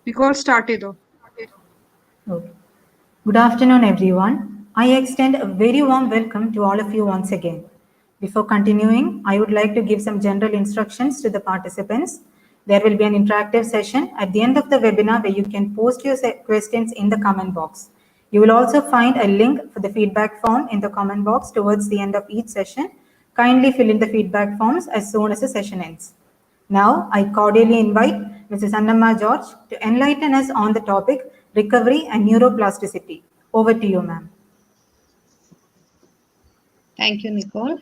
Nicole started though. Okay. Good afternoon, everyone. I extend a very warm welcome to all of you once again. Before continuing, I would like to give some general instructions to the participants. There will be an interactive session at the end of the webinar where you can post your questions in the comment box. You will also find a link for the feedback form in the comment box towards the end of each session. Kindly fill in the feedback forms as soon as the session ends. Now, I cordially invite Mrs. Annamma George to enlighten us on the topic recovery and neuroplasticity. Over to you, ma'am. Thank you, Nicole.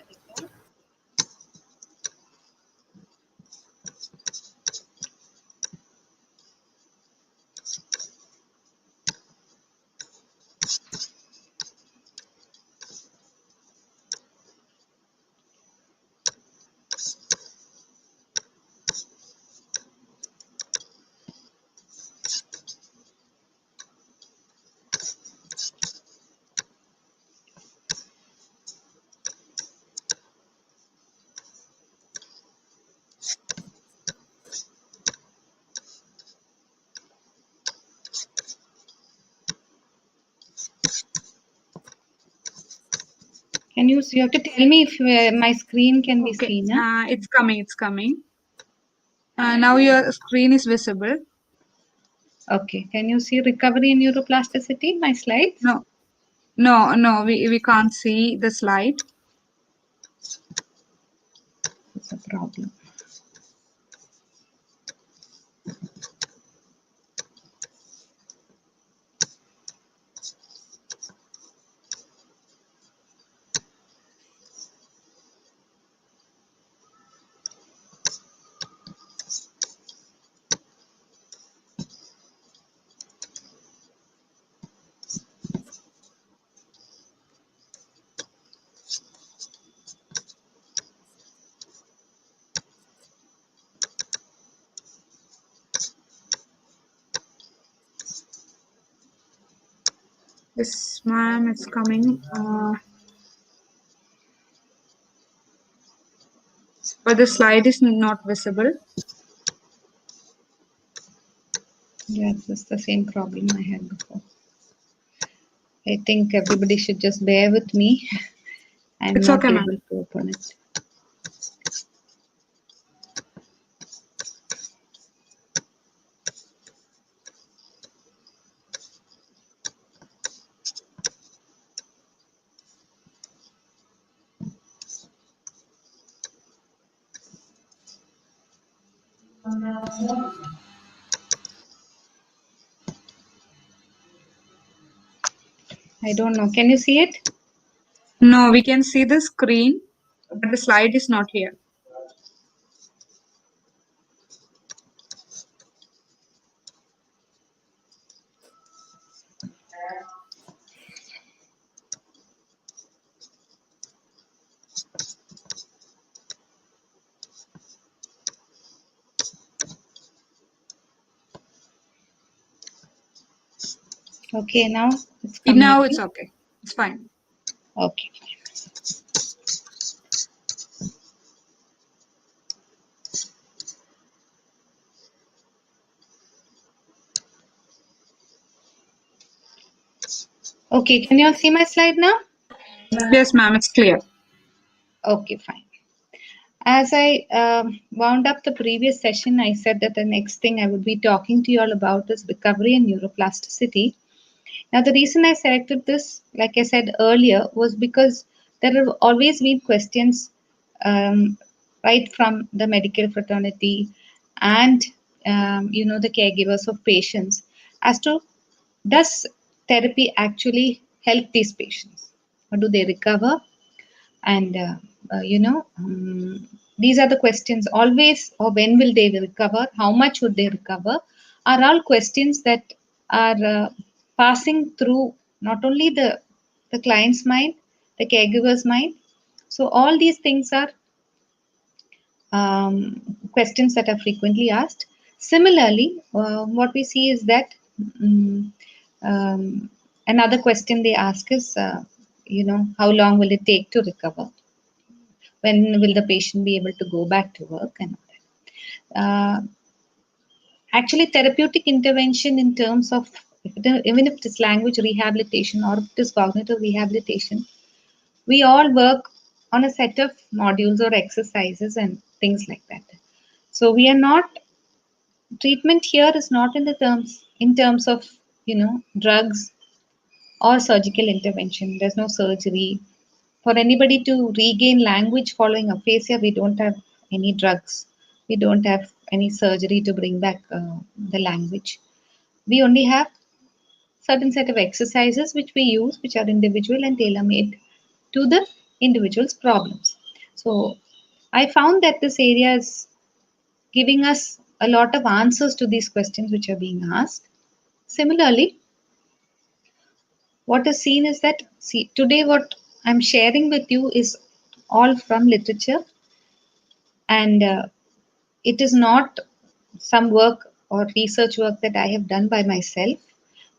You have to tell me if my screen can be seen. Huh? It's coming. Now your screen is visible. Okay. Can you see recovery and neuroplasticity, my slides? No, we can't see the slide. It's a problem. Yes, ma'am, it's coming. But the slide is not visible. Yeah, it's the same problem I had before. I think everybody should just bear with me. I'm It's not okay, ma'am. able to open it. I don't know. Can you see it? No, we can see the screen, but the slide is not here. Okay, now it's coming. Now it's okay. It's fine. Okay. Okay, can you all see my slide now? Yes, ma'am, it's clear. Okay, fine. As I wound up the previous session, I said that the next thing I would be talking to you all about is recovery and neuroplasticity. Now, the reason I selected this, like I said earlier, was because there have always been questions right from the medical fraternity and the caregivers of patients as to, does therapy actually help these patients, or do they recover? And these are the questions always. Or when will they recover? How much would they recover? Are all questions that are passing through not only the client's mind, the caregiver's mind. So all these things are questions that are frequently asked. Similarly, what we see is that another question they ask is, how long will it take to recover? When will the patient be able to go back to work and all that? Actually, therapeutic intervention in terms of even if it is language rehabilitation or if it is cognitive rehabilitation, we all work on a set of modules or exercises and things like that. So we are not, treatment here is not in terms of drugs or surgical intervention. There's no surgery. For anybody to regain language following aphasia, we don't have any drugs. We don't have any surgery to bring back the language. We only have certain set of exercises which we use, which are individual and tailor-made to the individual's problems. So I found that this area is giving us a lot of answers to these questions which are being asked. Similarly, what is seen is that, see, today what I'm sharing with you is all from literature, and it is not some work or research work that I have done by myself,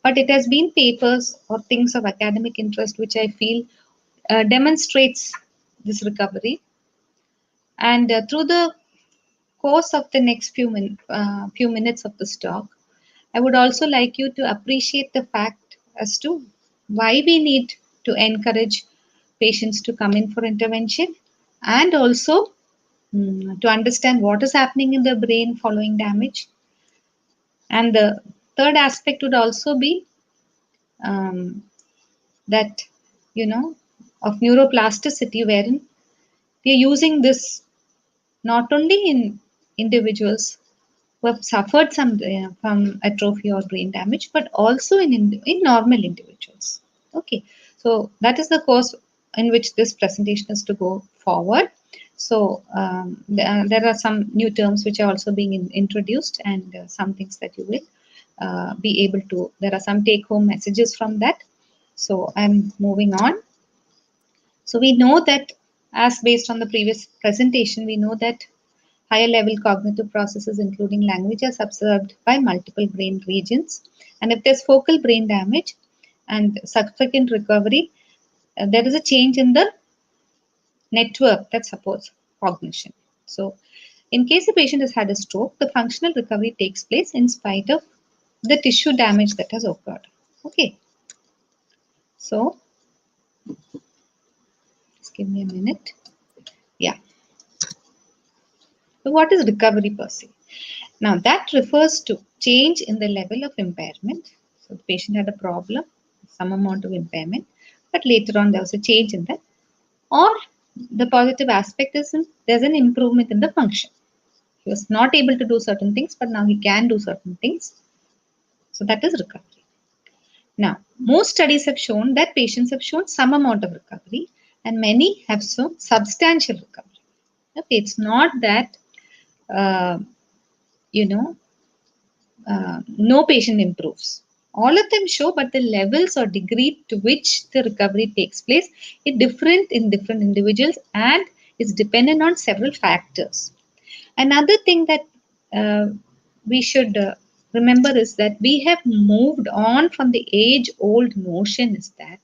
but it has been papers or things of academic interest which I feel demonstrates this recovery. And through the course of the next few minutes of this talk, I would also like you to appreciate the fact as to why we need to encourage patients to come in for intervention, and also to understand what is happening in the brain following damage. And the third aspect would also be um, that, of neuroplasticity, wherein we are using this not only in individuals who have suffered some from atrophy or brain damage, but also in normal individuals. Okay, so that is the course in which this presentation is to go forward. So there are some new terms which are also being introduced, and some things that you will be able to. There are some take-home messages from that. So I'm moving on. So we know that, as based on the previous presentation, we know that higher level cognitive processes, including language, are subserved by multiple brain regions. And if there's focal brain damage and subsequent recovery, there is a change in the network that supports cognition. So, in case a patient has had a stroke, the functional recovery takes place in spite of the tissue damage that has occurred. Okay. So, just give me a minute. Yeah. So, what is recovery per se? Now, that refers to change in the level of impairment. So, the patient had a problem, some amount of impairment, but later on there was a change in that. Or the positive aspect is there's an improvement in the function. He was not able to do certain things, but now he can do certain things. So, that is recovery. Now, most studies have shown that patients have shown some amount of recovery, and many have shown substantial recovery. Okay, it's not that uh, no patient improves. All of them show, but the levels or degree to which the recovery takes place is different in different individuals and is dependent on several factors. Another thing that we should remember is that we have moved on from the age-old notion is that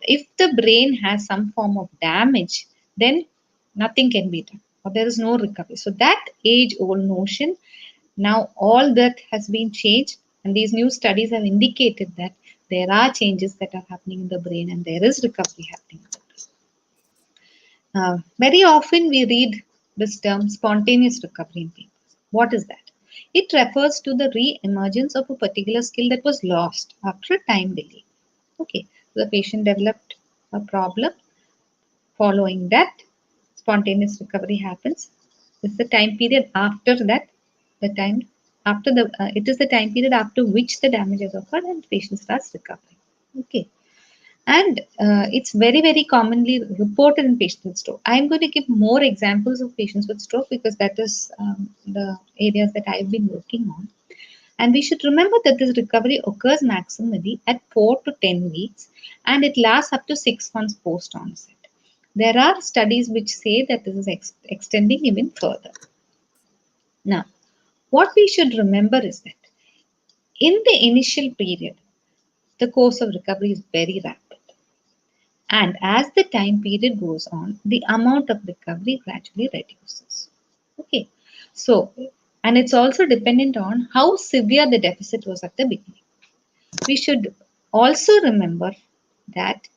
if the brain has some form of damage, then nothing can be done or there is no recovery. So that age-old notion, now all that has been changed, and these new studies have indicated that there are changes that are happening in the brain and there is recovery happening in the brain. Very often we read this term spontaneous recovery in papers. What is that? It refers to the re-emergence of a particular skill that was lost after a time delay. Okay, so the patient developed a problem. Following that, spontaneous recovery happens. It's the time period after that, it is the time period after which the damage has occurred and the patient starts recovering. Okay, and it's very, very commonly reported in patients with stroke. I'm going to give more examples of patients with stroke because that is the areas that I've been working on. And we should remember that this recovery occurs maximally at 4 to 10 weeks and it lasts up to 6 months post onset. There are studies which say that this is extending even further. Now, what we should remember is that in the initial period, the course of recovery is very rapid. And as the time period goes on, the amount of recovery gradually reduces. Okay, so And it's also dependent on how severe the deficit was at the beginning. We should also remember that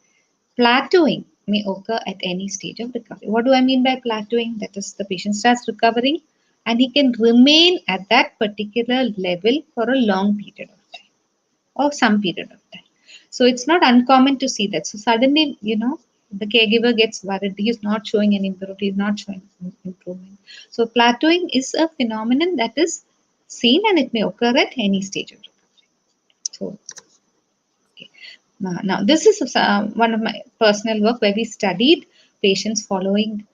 plateauing may occur at any stage of recovery. What do I mean by plateauing? That is, the patient starts recovering and he can remain at that particular level for a long period of time or some period of time. So it's not uncommon to see that. So suddenly, the caregiver gets worried. He is not showing any improvement. He is not showing improvement. So plateauing is a phenomenon that is seen and it may occur at any stage of recovery. So, okay. Now, this is one of my personal work where we studied patients following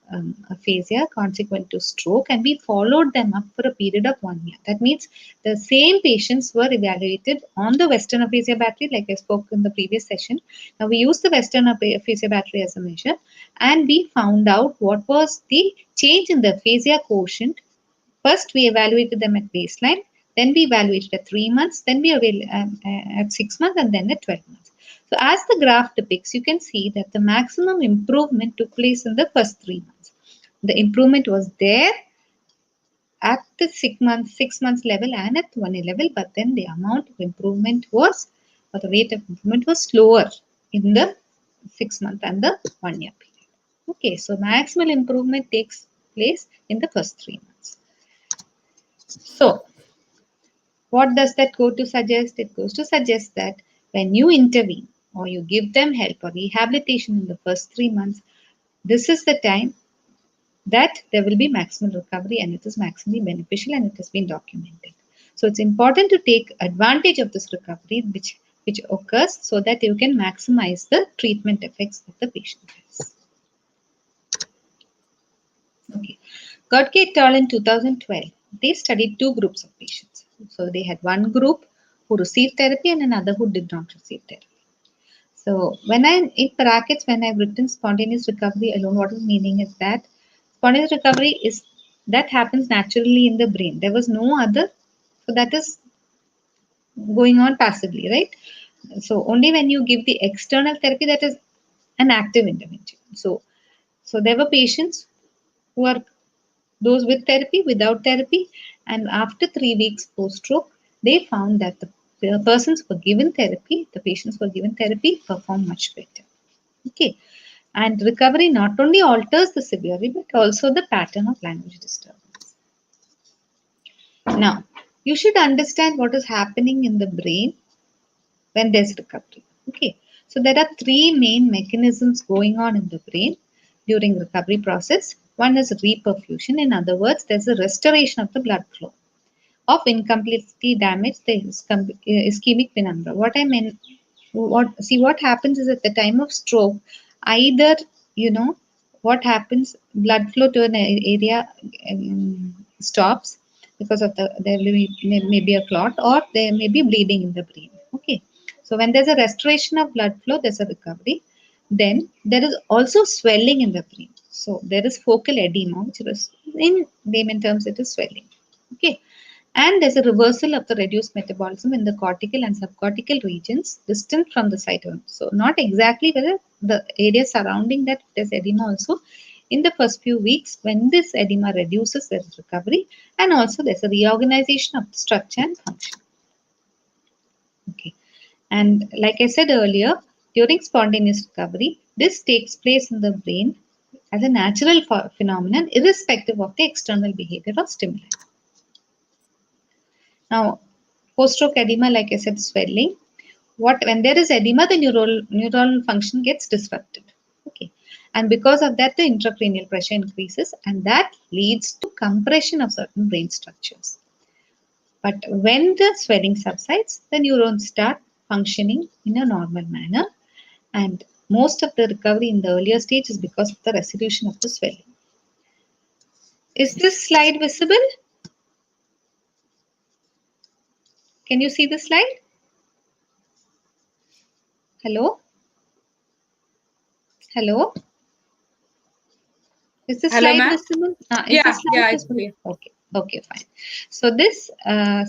aphasia consequent to stroke, and we followed them up for a period of 1 year. That means the same patients were evaluated on the Western aphasia battery, like I spoke in the previous session. Now, we used the Western aphasia battery as a measure, and we found out what was the change in the aphasia quotient. First, we evaluated them at baseline, then we evaluated at 3 months, then we at 6 months, and then at 12 months. So as the graph depicts, you can see that the maximum improvement took place in the first 3 months. The improvement was there at the 6 months level and at 1 year level, but then the amount of improvement was, or the rate of improvement was slower in the 6 month and the 1 year period. Okay, so maximal improvement takes place in the first 3 months. So, what does that go to suggest? It goes to suggest that when you intervene or you give them help or rehabilitation in the first 3 months, this is the time that there will be maximal recovery and it is maximally beneficial and it has been documented. So it's important to take advantage of this recovery which occurs so that you can maximize the treatment effects that the patient has. Okay. Godke et al. In 2012, they studied 2 groups of patients. So they had one group who received therapy and another who did not receive therapy. So when I'm in brackets, when I've written spontaneous recovery alone, what is meaning is that spontaneous recovery is that happens naturally in the brain. There was no other, so that is going on passively, right? So only when you give the external therapy, that is an active intervention. So there were patients who are those with therapy, without therapy, and after 3 weeks post-stroke, they found that the persons who were given therapy, the patients who were given therapy, perform much better. Okay, and recovery not only alters the severity but also the pattern of language disturbance. Now, you should understand what is happening in the brain when there's recovery. Okay, so there are 3 main mechanisms going on in the brain during recovery process. One is reperfusion. In other words, there's a restoration of the blood flow of incompletely damaged the ischemic penumbra. What I mean, what happens is at the time of stroke, either what happens, blood flow to an area stops because of there may be a clot or there may be bleeding in the brain. Okay, so when there's a restoration of blood flow, there's a recovery. Then there is also swelling in the brain. So there is focal edema, which is in layman terms it is swelling. Okay, and there's a reversal of the reduced metabolism in the cortical and subcortical regions distant from the site. So not exactly whether the area surrounding that there's edema also. In the first few weeks, when this edema reduces, there is recovery, and also there's a reorganization of the structure and function. Okay, and like I said earlier, during spontaneous recovery, this takes place in the brain as a natural phenomenon, irrespective of the external behavior or stimuli. Now, post-stroke edema, like I said, swelling. When there is edema, the neural function gets disrupted. Okay, and because of that, the intracranial pressure increases, and that leads to compression of certain brain structures. But when the swelling subsides, the neurons start functioning in a normal manner, and most of the recovery in the earlier stage is because of the resolution of the swelling. Is this slide visible? Can you see the slide? Hello? Hello? Is the Hello, slide ma'am. visible? Yeah, it's clear. Okay, fine. So this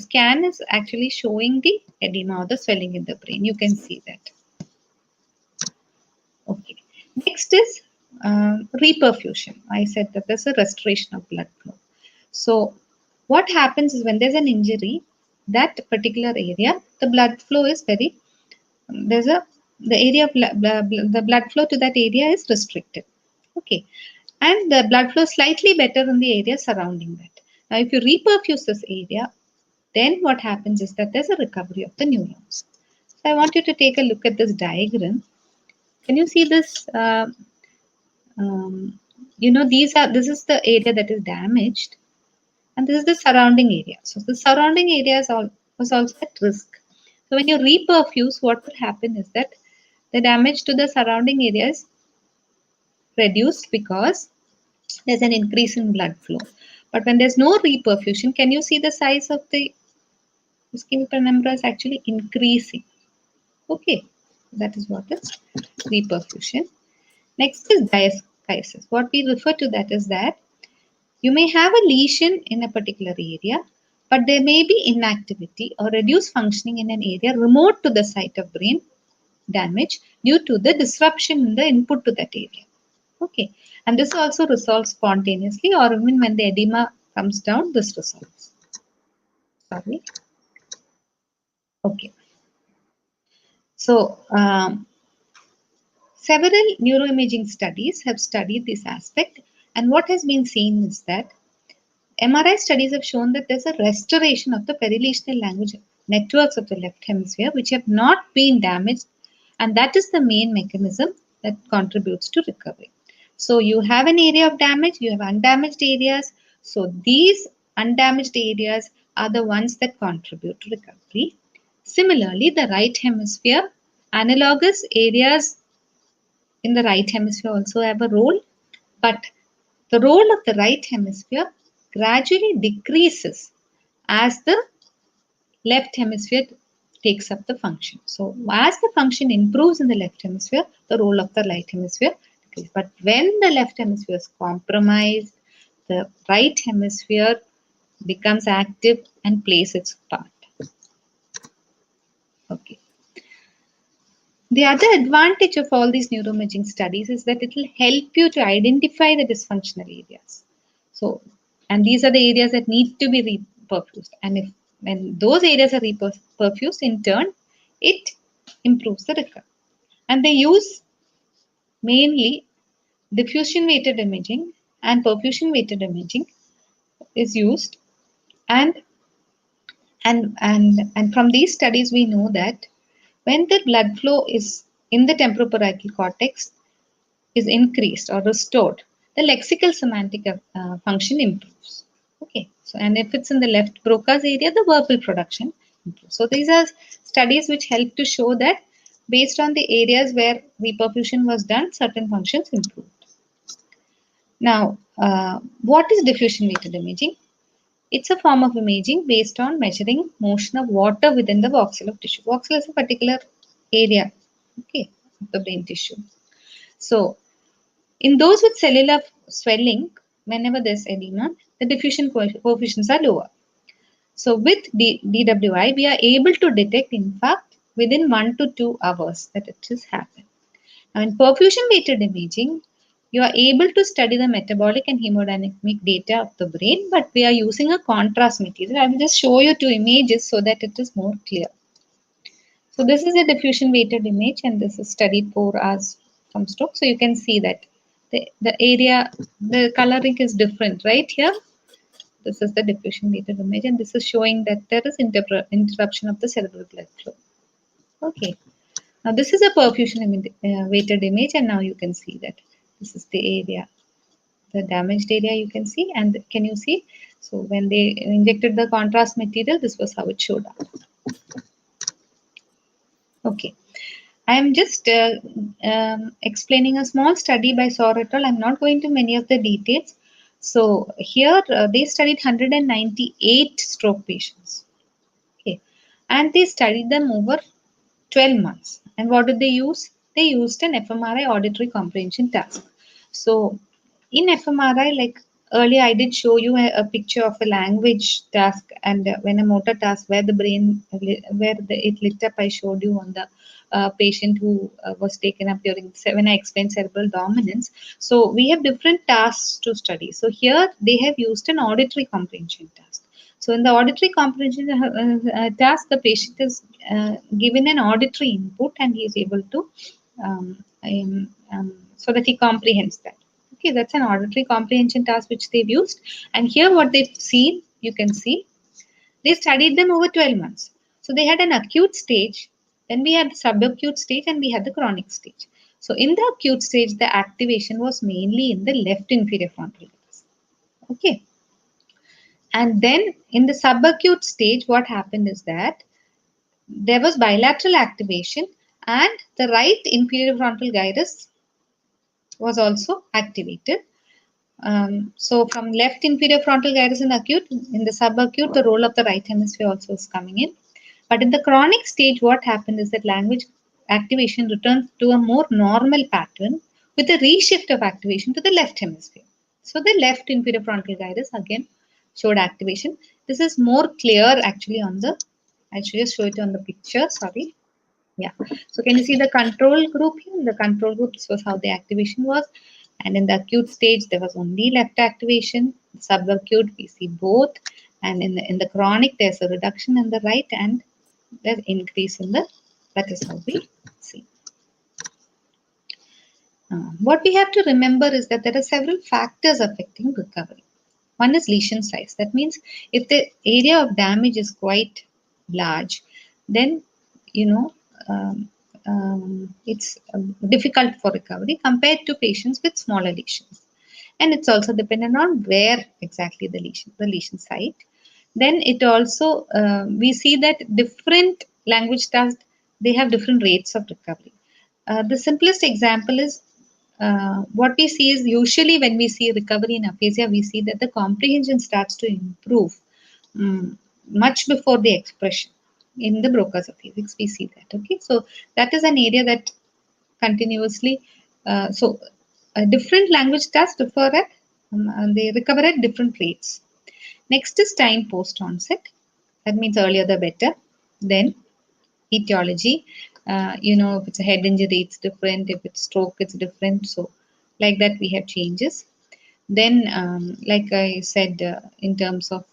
scan is actually showing the edema or the swelling in the brain. You can see that. Okay. Next is reperfusion. I said that there's a restoration of blood flow. So what happens is when there's an injury, that particular area, the blood flow is very, there's a, the area of the blood flow to that area is restricted. Okay. And the blood flow is slightly better in the area surrounding that. Now, if you reperfuse this area, then what happens is that there's a recovery of the neurons. So I want you to take a look at this diagram. Can you see this? This is the area that is damaged, and this is the surrounding area. So the surrounding area was also at risk. So when you reperfuse, what will happen is that the damage to the surrounding area is reduced because there's an increase in blood flow. But when there's no reperfusion, can you see the size of the ischemic penumbra is actually increasing? Okay, that is what is reperfusion. Next is diaschisis. What we refer to that is that you may have a lesion in a particular area, but there may be inactivity or reduced functioning in an area remote to the site of brain damage due to the disruption in the input to that area. Okay, and this also resolves spontaneously, or even when the edema comes down, this resolves. Sorry. Okay. So, several neuroimaging studies have studied this aspect, and what has been seen is that MRI studies have shown that there's a restoration of the perilesional language networks of the left hemisphere which have not been damaged, and that is the main mechanism that contributes to recovery. So you have an area of damage, you have undamaged areas. So these undamaged areas are the ones that contribute to recovery. Similarly, the right hemisphere, analogous areas in the right hemisphere also have a role, but the role of the right hemisphere gradually decreases as the left hemisphere takes up the function. So as the function improves in the left hemisphere, the role of the right hemisphere decreases. But when the left hemisphere is compromised, the right hemisphere becomes active and plays its part. Okay. The other advantage of all these neuroimaging studies is that it will help you to identify the dysfunctional areas. So, and these are the areas that need to be reperfused. And when those areas are reperfused, in turn, it improves the recovery. And they use mainly diffusion weighted imaging and perfusion weighted imaging is used. And from these studies, we know that when the blood flow is in the temporoparietal cortex is increased or restored, the lexical semantic function improves. Okay, so and if it's in the left Broca's area, the verbal production improves. So these are studies which help to show that based on the areas where reperfusion was done, certain functions improved. Now, what is diffusion weighted imaging? It's a form of imaging based on measuring motion of water within the voxel of tissue. Voxel is a particular area, okay, of the brain tissue. So, in those with cellular swelling, whenever there's edema, the diffusion coefficients are lower. So, with DWI, we are able to detect, in fact, within 1 to 2 hours that it has happened. Now, in perfusion weighted imaging, you are able to study the metabolic and hemodynamic data of the brain, but we are using a contrast material. I will just show you 2 images so that it is more clear. So this is a diffusion weighted image, and this is studied 4 hours from stroke. So you can see that the area, the coloring is different right here. This is the diffusion weighted image, and this is showing that there is interruption of the cerebral blood flow. Okay. Now this is a perfusion weighted image, and now you can see that this is the area, the damaged area you can see. And can you see? So when they injected the contrast material, this was how it showed up. Okay. I am just explaining a small study by Saur et al. I'm not going to many of the details. So here they studied 198 stroke patients. Okay. And they studied them over 12 months. And what did they use? They used an fMRI auditory comprehension task. So in fMRI, like earlier I did show you a picture of a language task, and when a motor task where the brain, it lit up, I showed you on the patient who was taken up during when I explained cerebral dominance. So we have different tasks to study. So here they have used an auditory comprehension task. So in the auditory comprehension task, the patient is given an auditory input and he is able to, so that he comprehends that. Okay, that's an auditory comprehension task which they've used. And here what they've seen, you can see, they studied them over 12 months. So they had an acute stage, then we had the subacute stage, and we had the chronic stage. So in the acute stage, the activation was mainly in the left inferior frontal lobes. Okay. And then in the subacute stage, what happened is that there was bilateral activation and the right inferior frontal gyrus was also activated. So from left inferior frontal gyrus in acute, in the subacute, the role of the right hemisphere also is coming in. But in the chronic stage, what happened is that language activation returns to a more normal pattern with a reshift of activation to the left hemisphere. So the left inferior frontal gyrus again showed activation. This is more clear actually on the, I should just show it on the picture, sorry. Yeah. So can you see the control group here? In the control group, this was how the activation was. And in the acute stage, there was only left activation. Subacute, we see both. And in the chronic, there's a reduction in the right and there's increase in the, that is how we see. What we have to remember is that there are several factors affecting recovery. One is lesion size. That means if the area of damage is quite large, then, you know, it's difficult for recovery compared to patients with smaller lesions. And it's also dependent on where exactly the lesion site. Then it also, we see that different language tasks, they have different rates of recovery. The simplest example is what we see is usually when we see recovery in aphasia, we see that the comprehension starts to improve much before the expression. In the Broca's aphasics, we see that. Okay, so that is an area that continuously, different language tasks differ at, they recover at different rates. Next is time post onset. That means earlier the better. Then etiology. If it's a head injury, it's different. If it's stroke, it's different. So like that, we have changes. Then, like I said, in terms of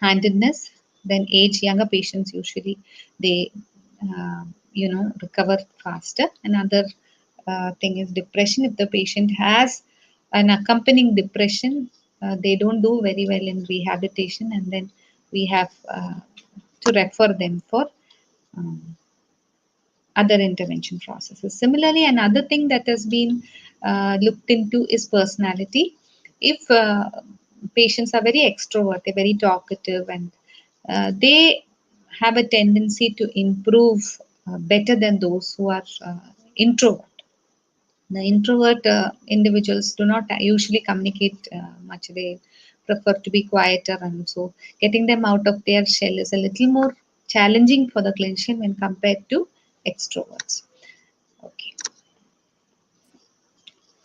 handedness, then age, younger patients usually, they, recover faster. Another thing is depression. If the patient has an accompanying depression, they don't do very well in rehabilitation, and then we have to refer them for other intervention processes. Similarly, another thing that has been looked into is personality. If patients are very extrovert, they're very talkative, and they have a tendency to improve better than those who are introvert. The introvert individuals do not usually communicate much. They prefer to be quieter, and so getting them out of their shell is a little more challenging for the clinician when compared to extroverts.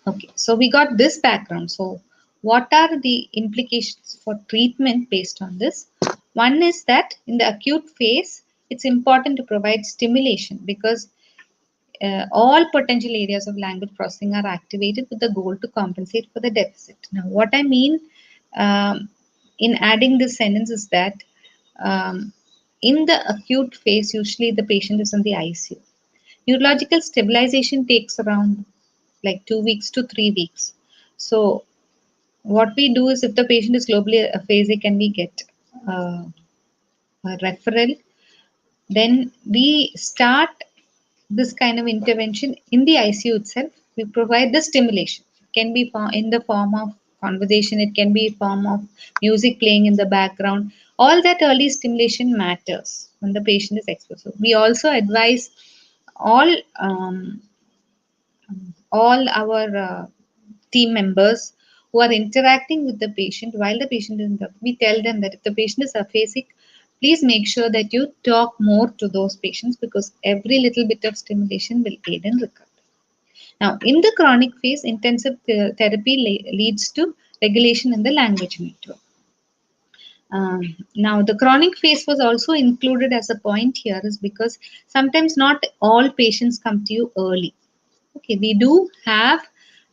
Okay, so we got this background. So what are the implications for treatment based on this? One is that in the acute phase, it's important to provide stimulation because all potential areas of language processing are activated with the goal to compensate for the deficit. Now, what I mean in adding this sentence is that in the acute phase, usually the patient is in the ICU. Neurological stabilization takes around like 2 weeks to 3 weeks. So what we do is if the patient is globally aphasic and we get a referral, then we start this kind of intervention in the ICU itself. We provide the stimulation. It can be in the form of conversation. It can be in form of music playing in the background. All that early stimulation matters when the patient is exposed. So we also advise all our team members who are interacting with the patient while the patient is in the, we tell them that if the patient is aphasic, please make sure that you talk more to those patients because every little bit of stimulation will aid in recovery. Now, in the chronic phase, intensive therapy leads to regulation in the language network. Now, the chronic phase was also included as a point here is because sometimes not all patients come to you early. Okay, we do have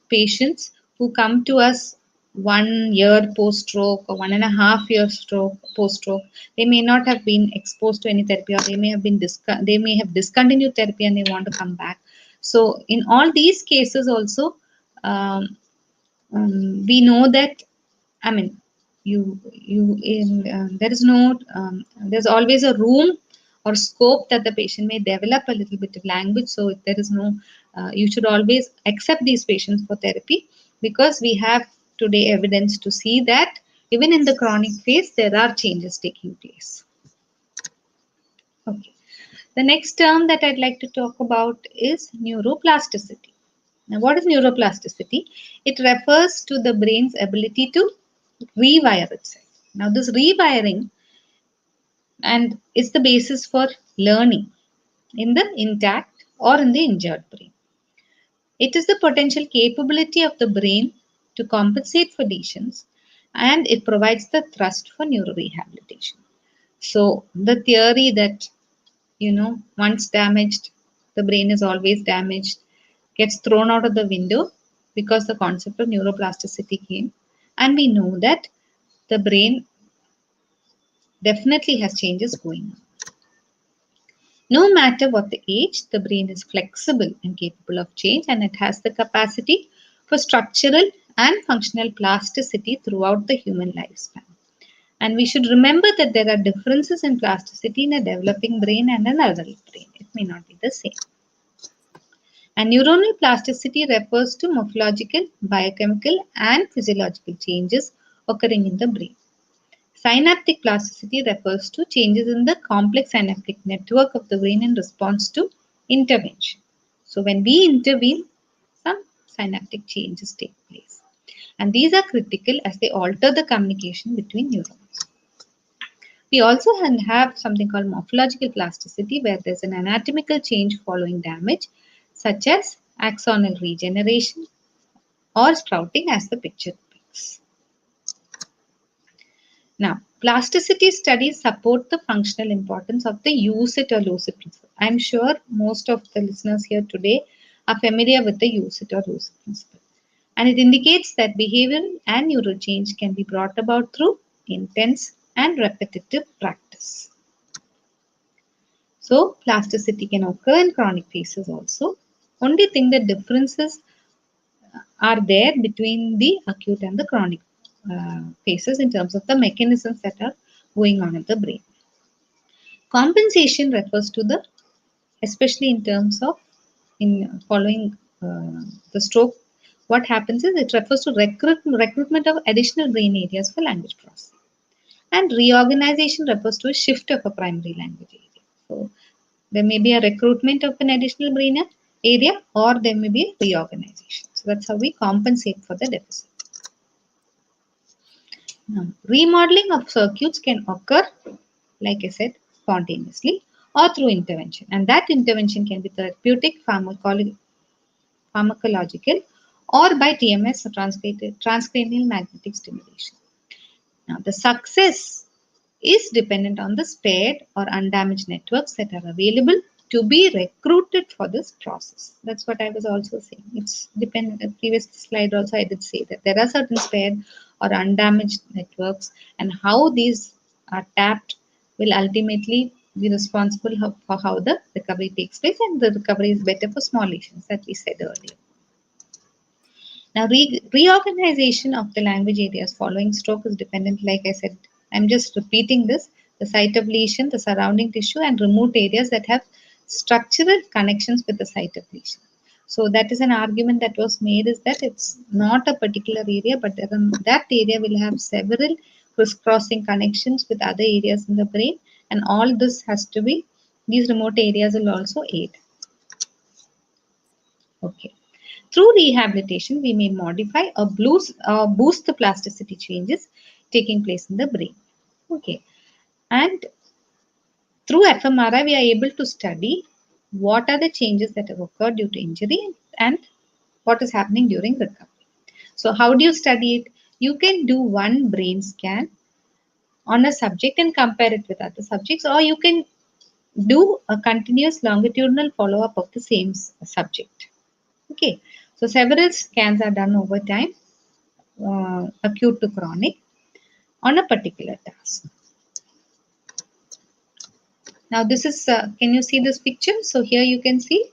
patients who come to us 1 year post stroke or 1.5 year stroke post stroke. They may not have been exposed to any therapy, or they may have they may have discontinued therapy and they want to come back. So in all these cases also, um, we know that, I mean, there is no, there's always a room or scope that the patient may develop a little bit of language. So if there is no, you should always accept these patients for therapy, because we have today evidence to see that even in the chronic phase, there are changes taking place. Okay. The next term that I'd like to talk about is neuroplasticity. Now, what is neuroplasticity? It refers to the brain's ability to rewire itself. Now, this rewiring and is the basis for learning in the intact or in the injured brain. It is the potential capability of the brain to compensate for lesions, and it provides the thrust for neurorehabilitation. So, the theory that, once damaged, the brain is always damaged, gets thrown out of the window, because the concept of neuroplasticity came. And we know that the brain definitely has changes going on. No matter what the age, the brain is flexible and capable of change, and it has the capacity for structural and functional plasticity throughout the human lifespan. And we should remember that there are differences in plasticity in a developing brain and an adult brain. It may not be the same. And neuronal plasticity refers to morphological, biochemical, and physiological changes occurring in the brain. Synaptic plasticity refers to changes in the complex synaptic network of the brain in response to intervention. So, when we intervene, some synaptic changes take place. And these are critical as they alter the communication between neurons. We also have something called morphological plasticity, where there's an anatomical change following damage, such as axonal regeneration or sprouting, as the picture depicts. Now, plasticity studies support the functional importance of the use it or lose it principle. I'm sure most of the listeners here today are familiar with the use it or lose it principle. And it indicates that behavioral and neural change can be brought about through intense and repetitive practice. So, plasticity can occur in chronic phases also. Only thing that differences are there between the acute and the chronic phases in terms of the mechanisms that are going on in the brain. Compensation refers to the, especially in terms of in following the stroke, what happens is it refers to recruitment of additional brain areas for language processing. And reorganization refers to a shift of a primary language area. So there may be a recruitment of an additional brain area, or there may be a reorganization. So that's how we compensate for the deficit. Now, remodeling of circuits can occur, like I said, spontaneously or through intervention. And that intervention can be therapeutic, pharmacological, or by TMS, or transcranial magnetic stimulation. Now, the success is dependent on the spared or undamaged networks that are available to be recruited for this process. That's what I was also saying. It's dependent. The previous slide also I did say that there are certain spared or undamaged networks, and how these are tapped will ultimately be responsible for how the recovery takes place, and the recovery is better for small lesions that we said earlier. Now, reorganization of the language areas following stroke is dependent, like I said, I'm just repeating this, the site of lesion, the surrounding tissue, and remote areas that have structural connections with the site of lesion. So that is an argument that was made, is that it's not a particular area, but that area will have several crisscrossing connections with other areas in the brain, and all this has to be, these remote areas will also aid. Okay. Through rehabilitation, we may modify or boost the plasticity changes taking place in the brain. Okay. And through fMRI, we are able to study what are the changes that have occurred due to injury and what is happening during recovery. So how do you study it? You can do one brain scan on a subject and compare it with other subjects, or you can do a continuous longitudinal follow-up of the same subject. Okay. So several scans are done over time acute to chronic on a particular task. Now this is, can you see this picture? So here you can see,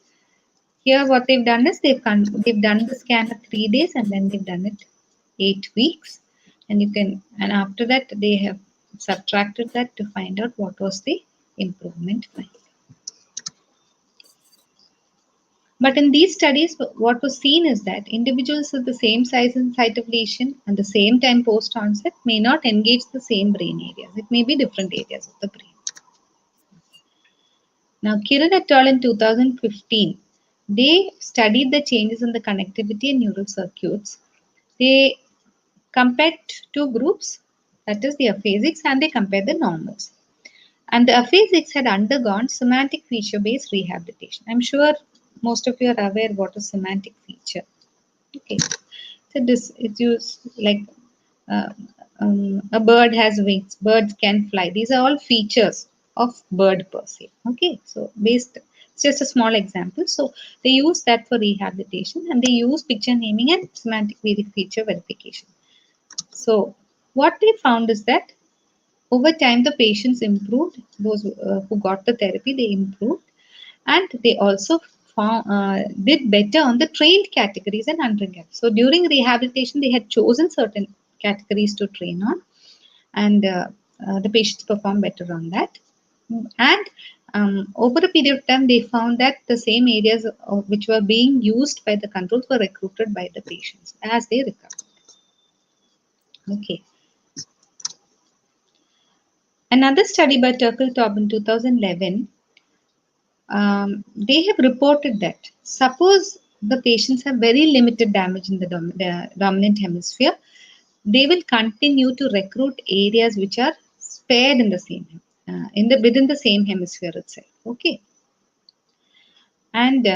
here what they've done is they've done the scan at 3 days and then they've done it 8 weeks. And you can, and after that they have subtracted that to find out what was the improvement finally. But in these studies, what was seen is that individuals with the same size and site of lesion and the same time post onset may not engage the same brain areas. It may be different areas of the brain. Now, Kiran et al. In 2015, they studied the changes in the connectivity in neural circuits. They compared two groups, that is the aphasics, and they compared the normals. And the aphasics had undergone semantic feature-based rehabilitation. I'm sure most of you are aware what is semantic feature. Okay, so this is used like a bird has wings, birds can fly. These are all features of bird per se. Okay, so it's just a small example. So they use that for rehabilitation and they use picture naming and semantic feature verification. So what they found is that over time the patients improved. Those who got the therapy, they improved, and they also did better on the trained categories and untrained categories. So during rehabilitation, they had chosen certain categories to train on, and the patients performed better on that. And over a period of time, they found that the same areas which were being used by the controls were recruited by the patients as they recovered. Okay. Another study by Turkle-Taub in 2011, they have reported that suppose the patients have very limited damage in the dominant hemisphere, they will continue to recruit areas which are spared in the same within the same hemisphere itself. Okay. And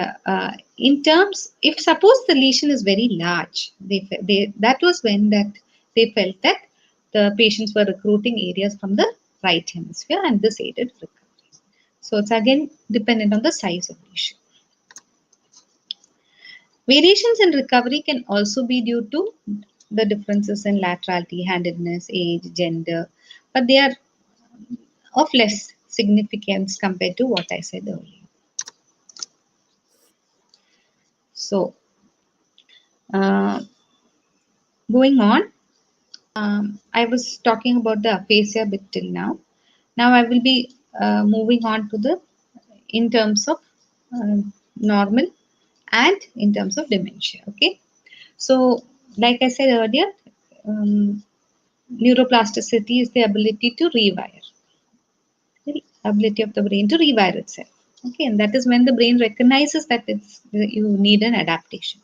in terms, if suppose the lesion is very large, that was when that they felt that the patients were recruiting areas from the right hemisphere, and this aided recovery. So it's again dependent on the size of lesion. Variations in recovery can also be due to the differences in laterality, handedness, age, gender, but they are of less significance compared to what I said earlier. So, going on, I was talking about the aphasia bit till now. Now I will be moving on to in terms of normal and in terms of dementia. Okay, so like I said earlier, neuroplasticity is the ability to rewire, the ability of the brain to rewire itself. Okay, and that is when the brain recognizes that you need an adaptation,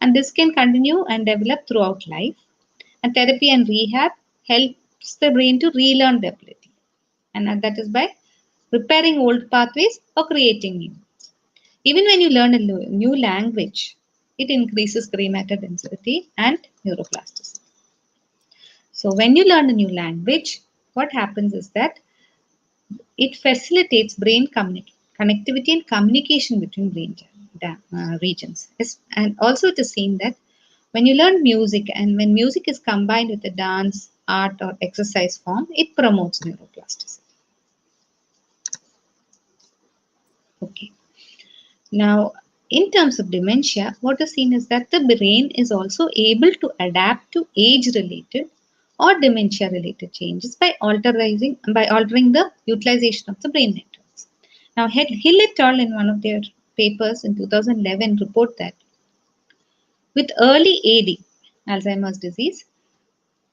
and this can continue and develop throughout life. And therapy and rehab helps the brain to relearn the ability, and that is by repairing old pathways or creating new. Even when you learn a new language, it increases gray matter density and neuroplasticity. So when you learn a new language, what happens is that it facilitates brain connectivity and communication between brain regions. And also it is seen that when you learn music and when music is combined with a dance, art or exercise form, it promotes neuroplasticity. Okay. Now, in terms of dementia, what is seen is that the brain is also able to adapt to age-related or dementia-related changes by altering the utilization of the brain networks. Now, Hill et al. In one of their papers in 2011 report that with early AD, Alzheimer's disease,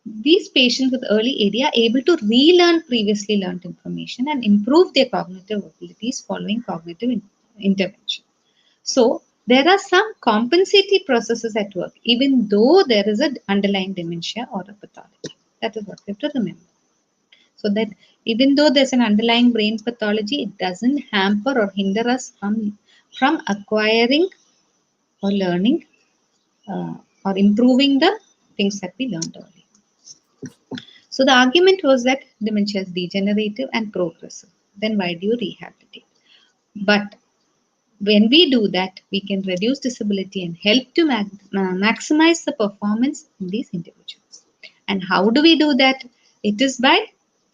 these patients with early AD are able to relearn previously learned information and improve their cognitive abilities following cognitive intervention. So, there are some compensatory processes at work, even though there is an underlying dementia or a pathology. That is what we have to remember. So that even though there's an underlying brain pathology, it doesn't hamper or hinder us from acquiring or learning or improving the things that we learned earlier. So the argument was that dementia is degenerative and progressive. Then why do you rehabilitate? But When we do that, we can reduce disability and help to maximize the performance in these individuals. And how do we do that? It is by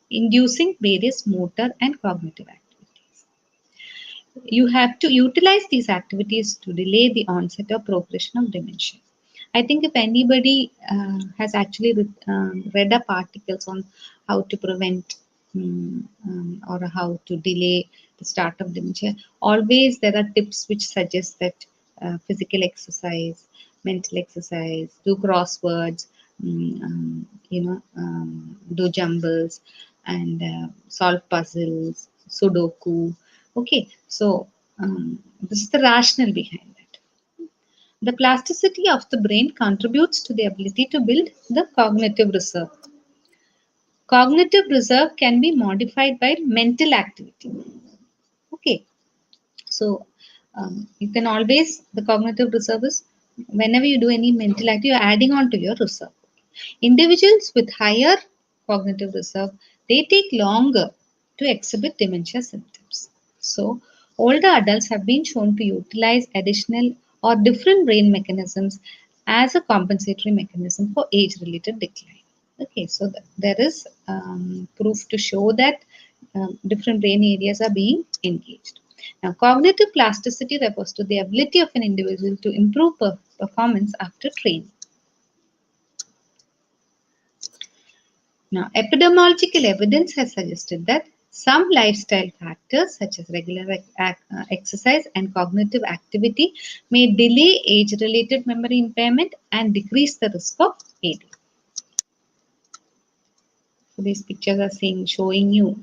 inducing various motor and cognitive activities. You have to utilize these activities to delay the onset or progression of dementia. I think if anybody has actually read up articles on how to prevent or how to delay the start of dementia, always there are tips which suggest that physical exercise, mental exercise, do crosswords, do jumbles, and solve puzzles, Sudoku. Okay, so this is the rationale behind that. The plasticity of the brain contributes to the ability to build the cognitive reserve. Cognitive reserve can be modified by mental activity. Okay, so you can always, the cognitive reserve is whenever you do any mental activity, you're adding on to your reserve. Individuals with higher cognitive reserve, they take longer to exhibit dementia symptoms. So, older adults have been shown to utilize additional or different brain mechanisms as a compensatory mechanism for age-related decline. Okay, so there is proof to show that different brain areas are being engaged. Now, cognitive plasticity refers to the ability of an individual to improve performance after training. Now, epidemiological evidence has suggested that some lifestyle factors such as regular exercise and cognitive activity may delay age-related memory impairment and decrease the risk of AD. So these pictures are showing you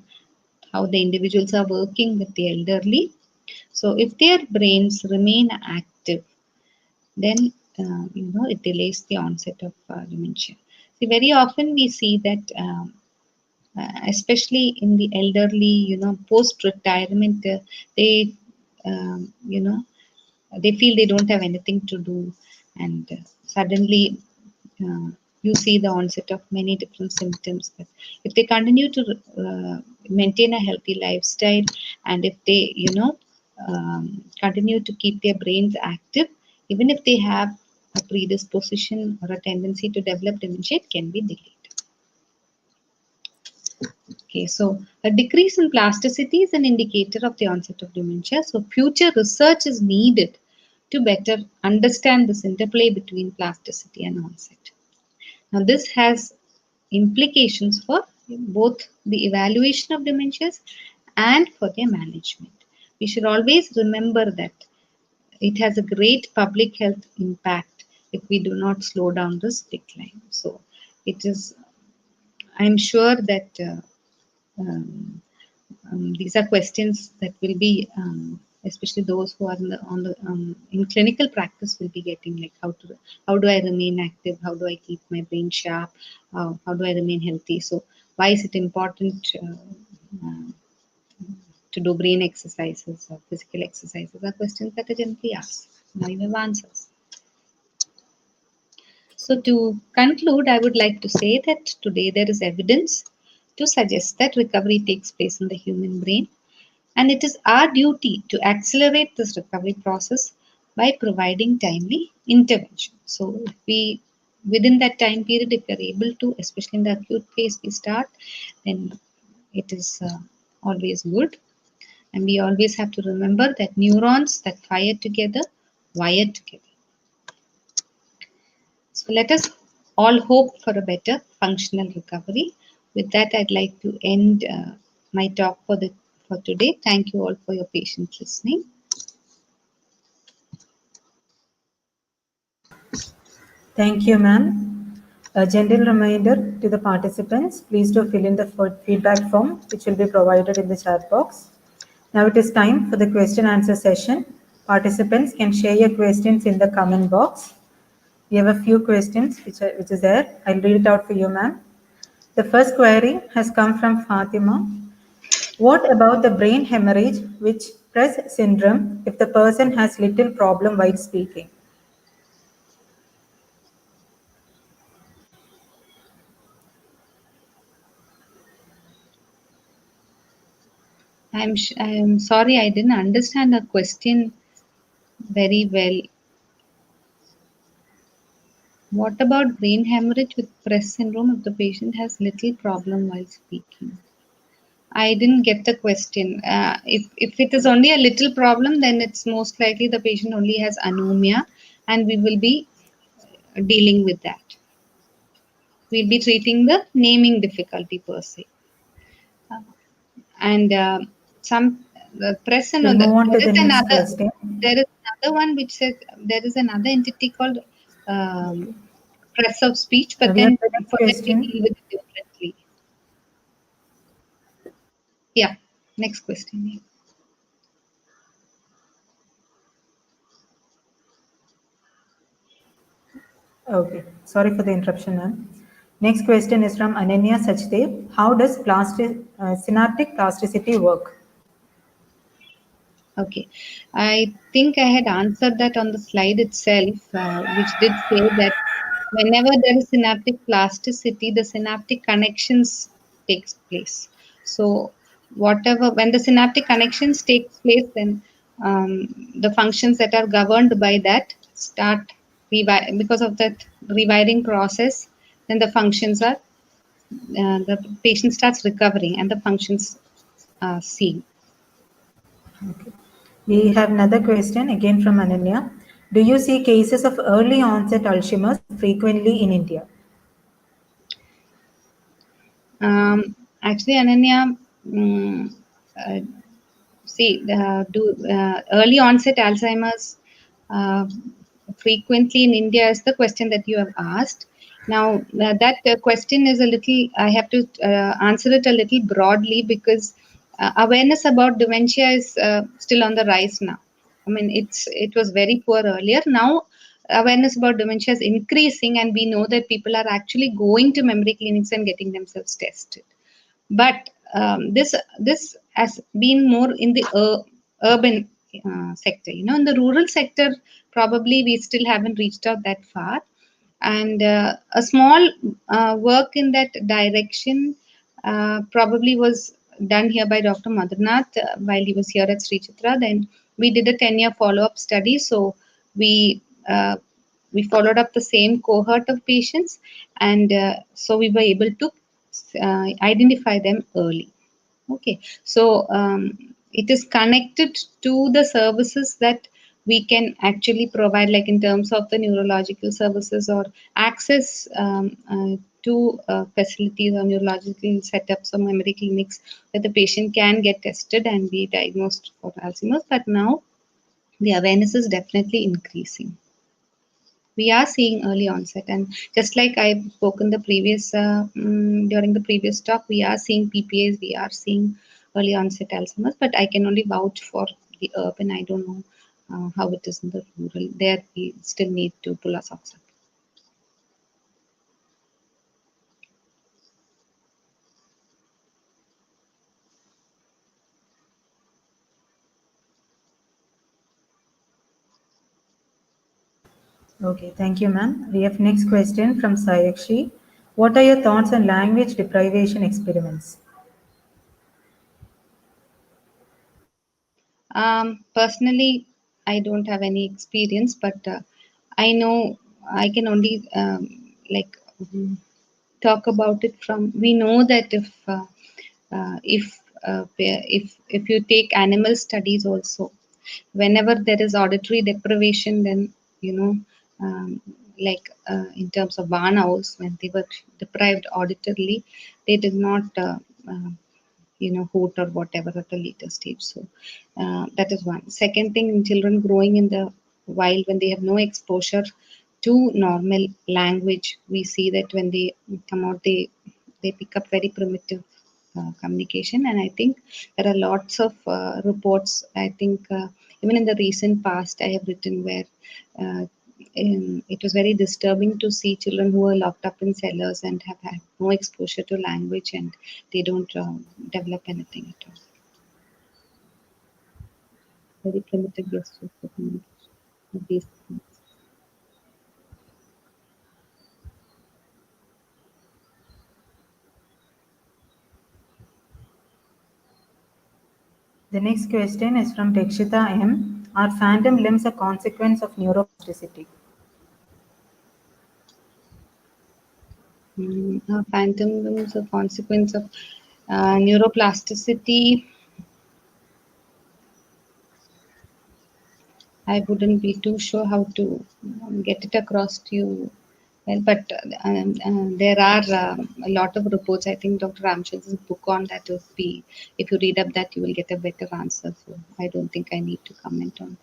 how the individuals are working with the elderly. So if their brains remain active, then it delays the onset of dementia. See, very often we see that especially in the elderly, post-retirement, they, they feel they don't have anything to do, and suddenly you see the onset of many different symptoms. But if they continue to maintain a healthy lifestyle, and if they, continue to keep their brains active, even if they have a predisposition or a tendency to develop dementia, it can be delayed. Okay, so a decrease in plasticity is an indicator of the onset of dementia. So future research is needed to better understand this interplay between plasticity and onset. Now, this has implications for both the evaluation of dementias and for their management. We should always remember that it has a great public health impact if we do not slow down this decline. So, it is, I'm sure that these are questions that will be, especially those who are in clinical practice, will be getting, like how do I remain active? How do I keep my brain sharp? How do I remain healthy? So why is it important to do brain exercises or physical exercises? Are questions that are generally asked. Now you have answers. So to conclude, I would like to say that today there is evidence to suggest that recovery takes place in the human brain, and it is our duty to accelerate this recovery process by providing timely intervention. So if we, within that time period, if we are able to, especially in the acute phase, we start, then it is always good. And we always have to remember that neurons that fire together, wire together. So let us all hope for a better functional recovery. With that, I'd like to end my talk for today. Thank you all for your patient listening. Thank you, ma'am. A gentle reminder to the participants, please do fill in the feedback form, which will be provided in the chat box. Now it is time for the question answer session. Participants can share your questions in the comment box. We have a few questions which is there. I'll read it out for you, ma'am. The first query has come from Fatima. What about the brain hemorrhage, which press syndrome, if the person has little problem while speaking? I'm sorry, I didn't understand the question very well. What about brain hemorrhage with Press syndrome if the patient has little problem while speaking? I didn't get the question. If it is only a little problem, then it's most likely the patient only has anomia, and we will be dealing with that. We'll be treating the naming difficulty per se. And some the present We'll on the move on to there is the next another question. there is another one which says there is another entity called press of speech, but We have then the next for that we question. deal with it differently. Yeah, next question. Okay, sorry for the interruption, ma'am. Next question is from Ananya Sachdev. How does synaptic plasticity work? Okay, I think I had answered that on the slide itself, which did say that whenever there is synaptic plasticity, the synaptic connections takes place. So whatever when the synaptic connections takes place, then the functions that are governed by that start because of that rewiring process. Then the functions are the patient starts recovering and the functions are seen. Okay. We have another question again from Ananya. Do you see cases of early onset Alzheimer's frequently in India? Actually, Ananya, uh, see, do early onset Alzheimer's uh, frequently in India is the question that you have asked. Now, that question is a little, I have to answer it a little broadly because awareness about dementia is still on the rise now. I mean, it was very poor earlier. Now, awareness about dementia is increasing, and we know that people are actually going to memory clinics and getting themselves tested. But this has been more in the urban sector. In the rural sector, probably we still haven't reached out that far. And a small work in that direction probably was done here by Dr. Madannath while he was here at Sri Chitra. Then we did a 10-year follow-up study. So we uh, we followed up the same cohort of patients, and so we were able to identify them early. Okay, so it is connected to the services that we can actually provide, like in terms of the neurological services or access to facilities or neurological setups or memory clinics where the patient can get tested and be diagnosed for Alzheimer's. But now the awareness is definitely increasing. We are seeing early onset, and just like I spoke in the previous during the previous talk, we are seeing PPAs, we are seeing early onset Alzheimer's, but I can only vouch for the urban. I don't know how it is in the rural. There we still need to pull our socks up. Okay, thank you, ma'am. We have next question from Sayakshi. What are your thoughts on language deprivation experiments? Personally, I don't have any experience, but I know I can only like talk about it from. We know that if you take animal studies also, whenever there is auditory deprivation, then you know, like in terms of barn owls, when they were deprived auditorily, they did not. Hoot or whatever at a later stage. So that is one. Second thing, in children growing in the wild, when they have no exposure to normal language, we see that when they come out, they pick up very primitive communication. And I think there are lots of reports. I think even in the recent past, I have written where it was very disturbing to see children who are locked up in cellars and have had no exposure to language, and they don't develop anything at all. Very primitive gestures for communication of these things. The next question is from Rekshita M. Are phantom limbs a consequence of neuroplasticity? Phantom is a consequence of neuroplasticity. I wouldn't be too sure how to get it across to you. Well, but there are a lot of reports. I think Dr. Ramchandran's book on that would be, if you read up that, you will get a better answer. So I don't think I need to comment on that.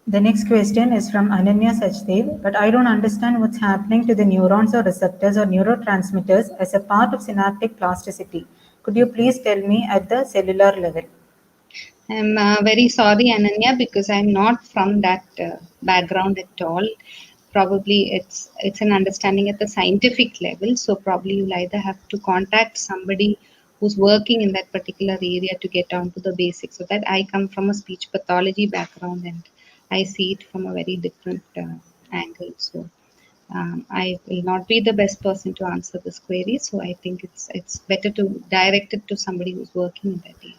The next question is from Ananya Sachdev, but I don't understand what's happening to the neurons or receptors or neurotransmitters as a part of synaptic plasticity. Could you please tell me at the cellular level? I'm very sorry, Ananya, because I'm not from that background at all. Probably it's an understanding at the scientific level. So probably you'll either have to contact somebody who's working in that particular area to get down to the basics. So that I come from a speech pathology background and I see it from a very different angle. So I will not be the best person to answer this query. So I think it's better to direct it to somebody who's working in that area.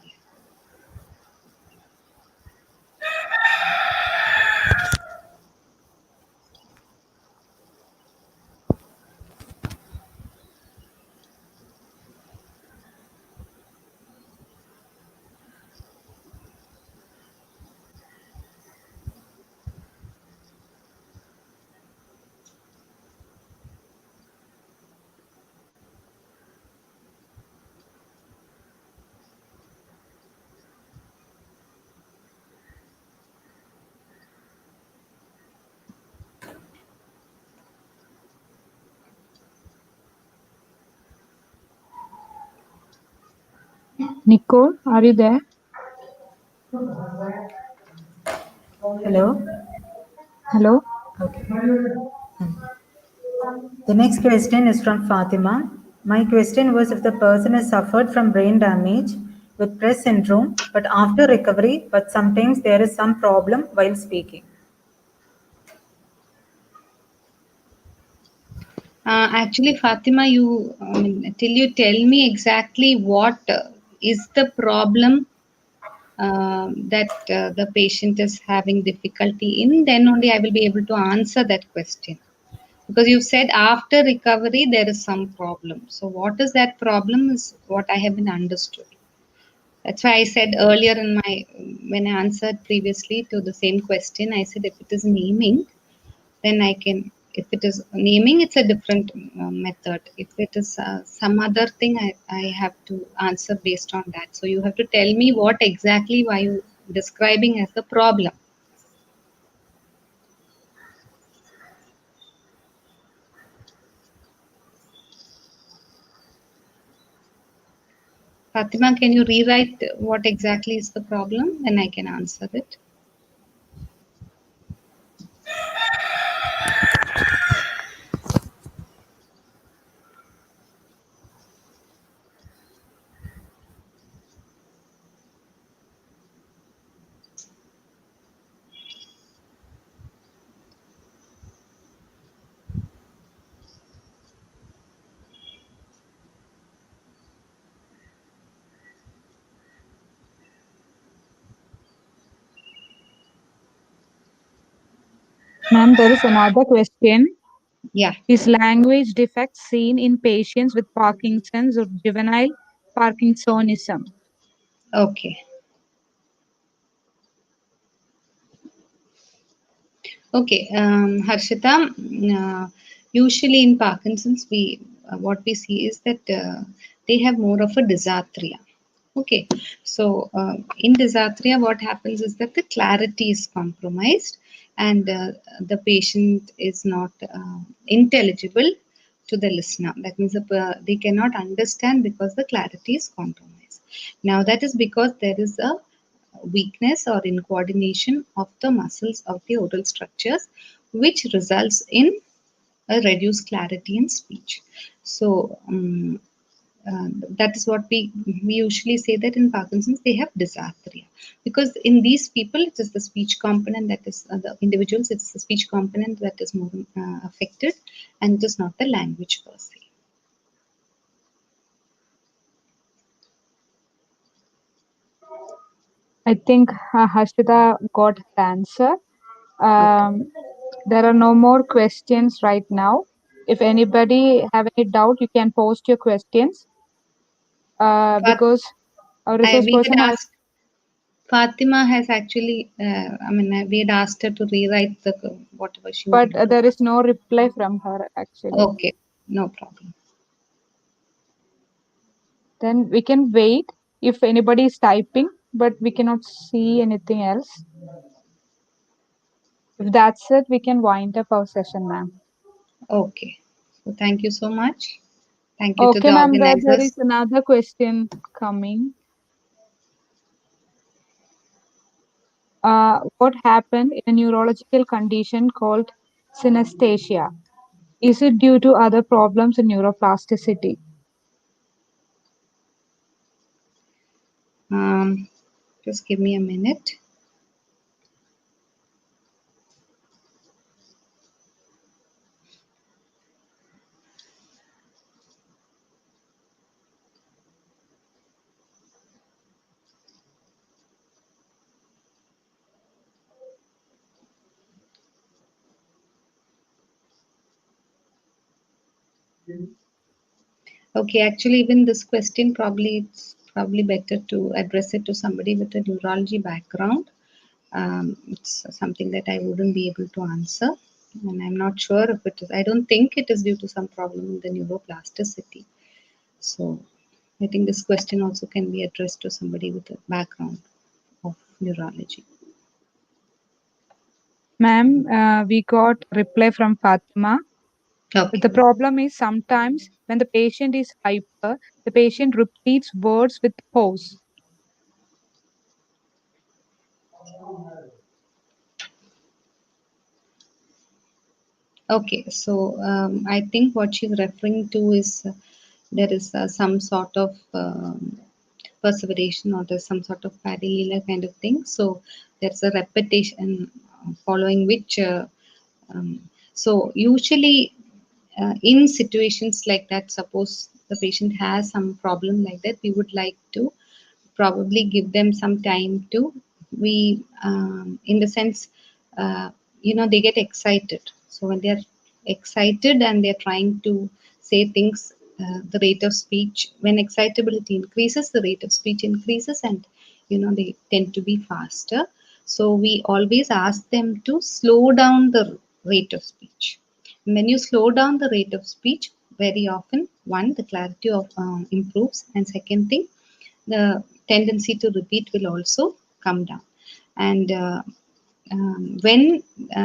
Nicole, are you there? Hello? Hello? Okay. The next question is from Fatima. My question was if the person has suffered from brain damage with Press syndrome, but after recovery, but sometimes there is some problem while speaking. Actually, Fatima, till you tell me exactly what is the problem that the patient is having difficulty in, then only I will be able to answer that question. Because you said after recovery there is some problem. So what is that problem is what I have been understood. That's why I said earlier when I answered previously to the same question, I said if it is naming, then I can, if it is naming, it's a different method. If it is some other thing, I have to answer based on that. So you have to tell me what exactly why you describing as the problem. Fatima, can you rewrite what exactly is the problem? Then I can answer it. Ma'am, there is another question. Yeah. Is language defects seen in patients with Parkinson's or juvenile Parkinsonism? Okay. Okay, Harshita, usually in Parkinson's, what we see is that they have more of a dysarthria. Okay, so in dysarthria, what happens is that the clarity is compromised and the patient is not intelligible to the listener. That means they cannot understand because the clarity is compromised. Now, that is because there is a weakness or in coordination of the muscles of the oral structures, which results in a reduced clarity in speech. So, that is what we usually say that in Parkinson's they have dysarthria, because in these people it is the speech component that is the individuals, it's the speech component that is more affected, and it is not the language per se. I think Harshita got her answer. Okay. There are no more questions right now. If anybody have any doubt, you can post your questions. But Because our resource we had person has, asked Fatima has actually, we had asked her to rewrite the whatever she but wanted to there is ask. no reply from her actually. Okay, no problem. Then we can wait if anybody is typing, but we cannot see anything else. If that's it, we can wind up our session, ma'am. Okay. So thank you so much. Thank you to Okay, the ma'am, there organizers. is another question coming. What happened in a neurological condition called synesthesia? Is it due to other problems in neuroplasticity? Um, just give me a minute. Okay, actually, even this question probably it's probably better to address it to somebody with a neurology background. It's something that I wouldn't be able to answer, and I'm not sure if it is. I don't think it is due to some problem in the neuroplasticity. So I think this question also can be addressed to somebody with a background of neurology. Ma'am, we got reply from Fatima. Okay. The problem is sometimes when the patient is hyper, the patient repeats words with pause. Okay, so I think what she's referring to is there is some sort of perseveration, or there's some sort of parallel kind of thing. So there's a repetition following which, um, so usually in situations like that, suppose the patient has some problem like that, we would like to probably give them some time to, we in the sense, uh, they get excited. So when they're excited and they're trying to say things, the rate of speech, when excitability increases, the rate of speech increases, and they tend to be faster. So we always ask them to slow down the rate of speech. When you slow down the rate of speech, very often, one, the clarity of improves, and second thing, the tendency to repeat will also come down. And when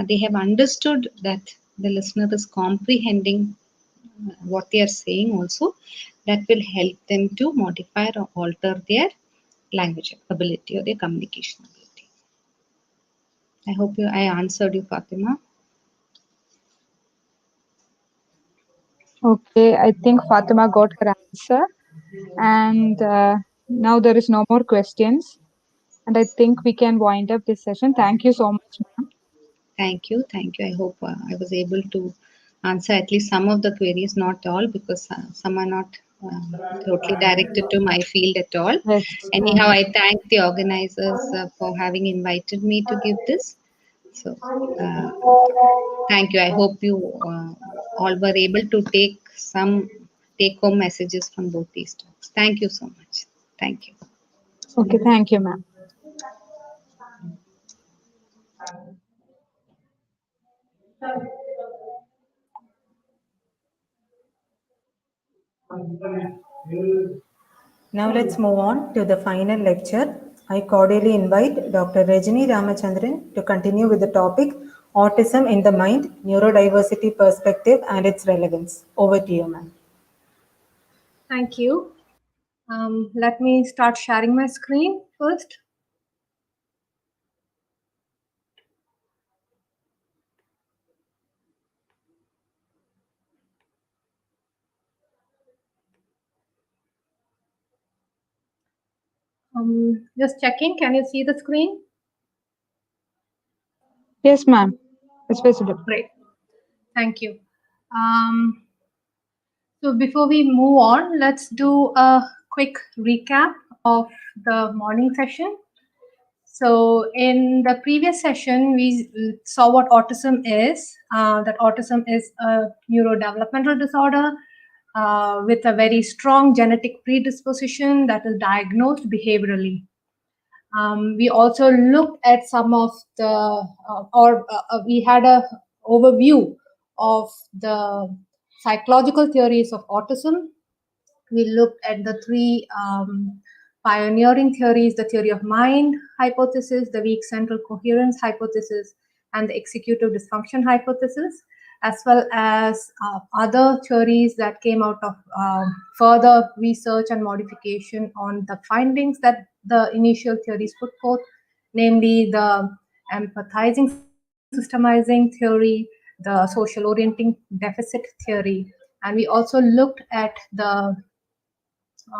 they have understood that the listener is comprehending what they are saying, also, that will help them to modify or alter their language ability or their communication ability. I hope I answered you, Fatima. Okay, I think Fatima got her answer. And now there is no more questions. And I think we can wind up this session. Thank you so much, ma'am. Thank you. Thank you. I hope I was able to answer at least some of the queries, not all, because some are not totally directed to my field at all. Yes, Anyhow, ma'am. I thank the organizers for having invited me to give this. So, uh, thank you. I hope you all were able to take some take home messages from both these talks. Thank you so much. Thank you. Okay, thank you, ma'am. Now let's move on to the final lecture. I cordially invite Dr. Rajani Ramachandran to continue with the topic Autism in the Mind, Neurodiversity Perspective and its Relevance. Over to you, ma'am. Thank you. Let me start sharing my screen first. Just checking. Can you see the screen? Yes, ma'am. It's visible. Great. Thank you. So before we move on, let's do a quick recap of the morning session. So in the previous session, we saw what autism is, that autism is a neurodevelopmental disorder with a very strong genetic predisposition that is diagnosed behaviorally. We also looked at some of the, we had a overview of the psychological theories of autism. We looked at the three pioneering theories, the theory of mind hypothesis, the weak central coherence hypothesis, and the executive dysfunction hypothesis, as well as other theories that came out of further research and modification on the findings that the initial theories put forth, namely the empathizing systemizing theory, the social orienting deficit theory, and we also looked at the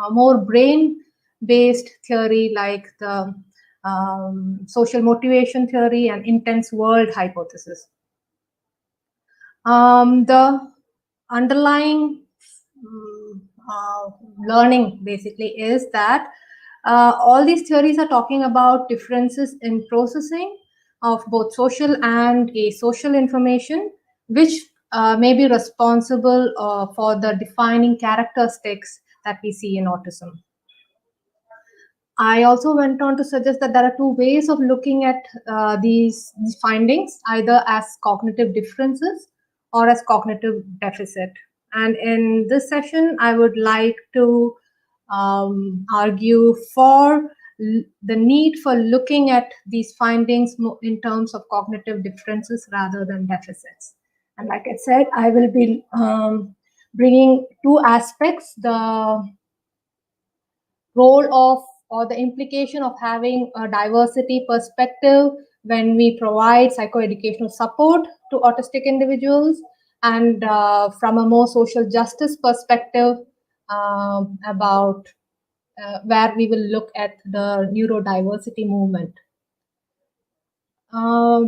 more brain-based theory like the social motivation theory and intense world hypothesis. The underlying learning basically is that all these theories are talking about differences in processing of both social and asocial information, which may be responsible for the defining characteristics that we see in autism. I also went on to suggest that there are two ways of looking at these findings, either as cognitive differences or as cognitive deficit. And in this session, I would like to argue for the need for looking at these findings in terms of cognitive differences rather than deficits. And like I said, I will be bringing two aspects, the role of or the implication of having a diversity perspective when we provide psychoeducational support to autistic individuals, and from a more social justice perspective about where we will look at the neurodiversity movement.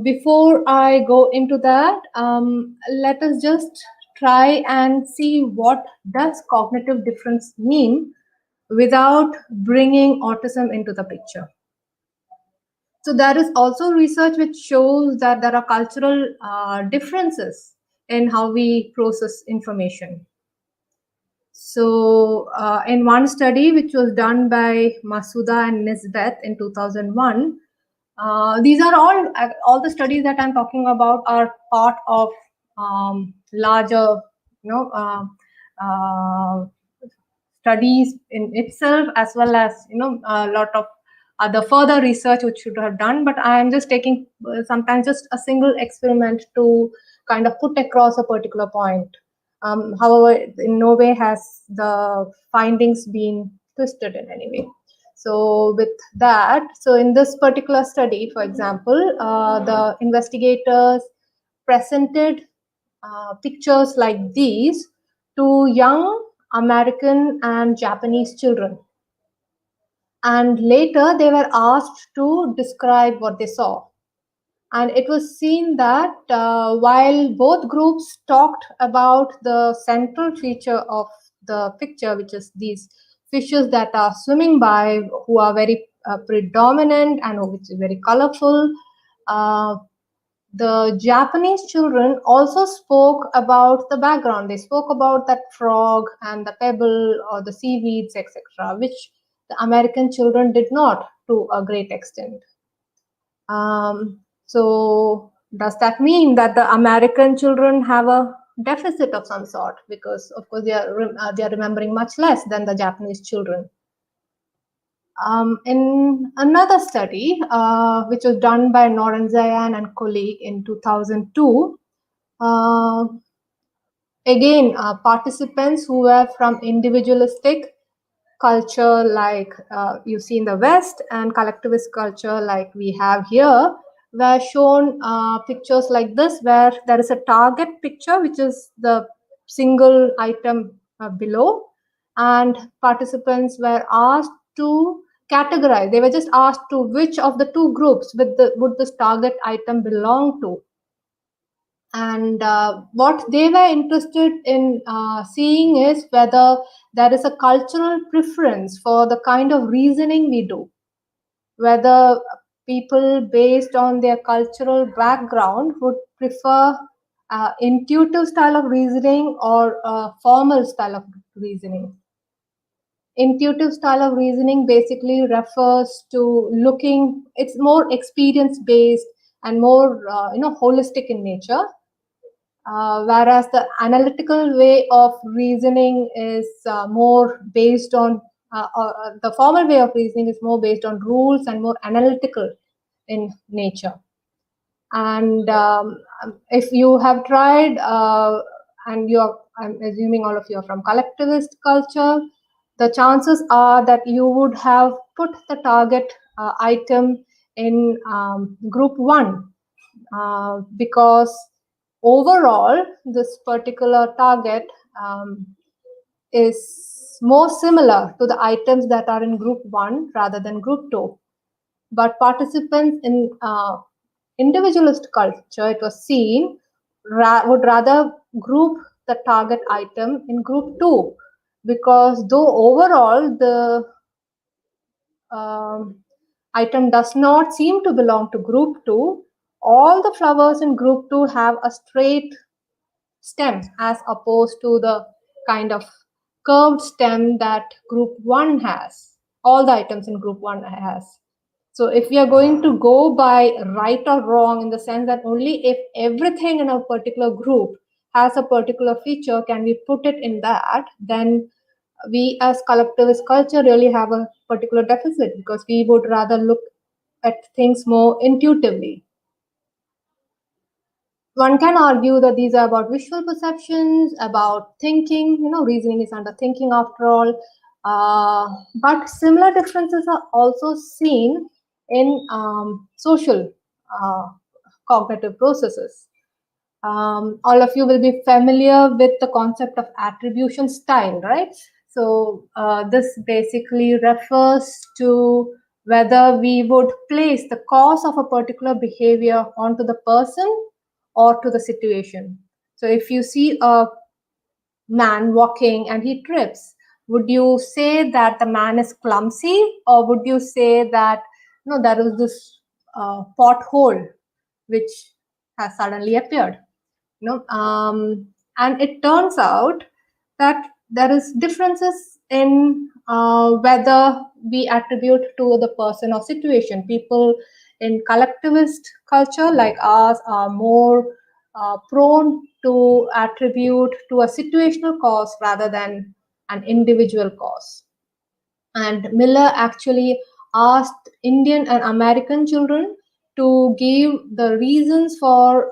Before I go into that, let us just try and see what does cognitive difference mean without bringing autism into the picture. So there is also research which shows that there are cultural differences in how we process information. So in one study which was done by Masuda and Nisbet in 2001, these are all the studies that I'm talking about are part of larger, studies in itself, as well as a lot of other further research which should have done. But I am just taking sometimes just a single experiment to kind of put across a particular point. However, in no way has the findings been twisted in any way. So with that, so in this particular study, for example, the investigators presented pictures like these to young American and Japanese children. And later they were asked to describe what they saw. And it was seen that while both groups talked about the central feature of the picture, which is these fishes that are swimming by, who are very predominant and which is very colorful, the Japanese children also spoke about the background. They spoke about that frog and the pebble or the seaweeds, etc., which the American children did not to a great extent. So does that mean that the American children have a deficit of some sort? Because of course they are remembering much less than the Japanese children. In another study, which was done by Norenzayan and colleague in 2002, again, participants who were from individualistic culture like you see in the West and collectivist culture like we have here, were shown pictures like this, where there is a target picture, which is the single item below, and participants were asked to categorized. They were just asked to which of the two groups would this target item belong to. And what they were interested in seeing is whether there is a cultural preference for the kind of reasoning we do, whether people based on their cultural background would prefer intuitive style of reasoning or formal style of reasoning. Intuitive style of reasoning basically refers to looking, it's more experience based and more holistic in nature, whereas the analytical way of reasoning is more based on the formal way of reasoning is more based on rules and more analytical in nature. And if you have tried, and I'm assuming all of you are from collectivist culture, the chances are that you would have put the target item in group 1, because overall this particular target is more similar to the items that are in group 1 rather than group 2. But participants in individualist culture, it was seen, would rather group the target item in group 2, because though overall the item does not seem to belong to group 2, all the flowers in group 2 have a straight stem as opposed to the kind of curved stem that group 1 has, all the items in group 1 has. So if we are going to go by right or wrong, in the sense that only if everything in a particular group has a particular feature can we put it in that, then we as collectivist culture really have a particular deficit, because we would rather look at things more intuitively. One can argue that these are about visual perceptions, about thinking, reasoning is under thinking after all. But similar differences are also seen in social cognitive processes. All of you will be familiar with the concept of attribution style, right? So this basically refers to whether we would place the cause of a particular behavior onto the person or to the situation. So if you see a man walking and he trips, would you say that the man is clumsy, or would you say that there is this pothole which has suddenly appeared? And it turns out that there is differences in whether we attribute to the person or situation. People in collectivist culture like ours are more prone to attribute to a situational cause rather than an individual cause. And Miller actually asked Indian and American children to give the reasons for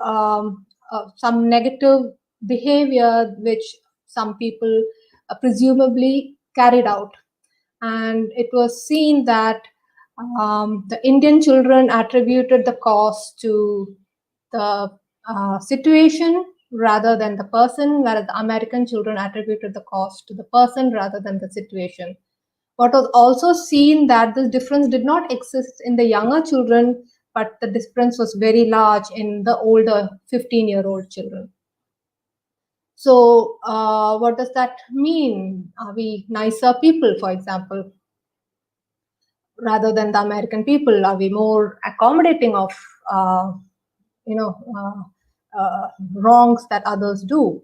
some negative behavior which some people presumably carried out. And it was seen that the Indian children attributed the cause to the situation rather than the person, whereas the American children attributed the cause to the person rather than the situation. What was also seen that this difference did not exist in the younger children, but the difference was very large in the older 15-year-old children. So what does that mean? Are we nicer people, for example, rather than the American people? Are we more accommodating of wrongs that others do?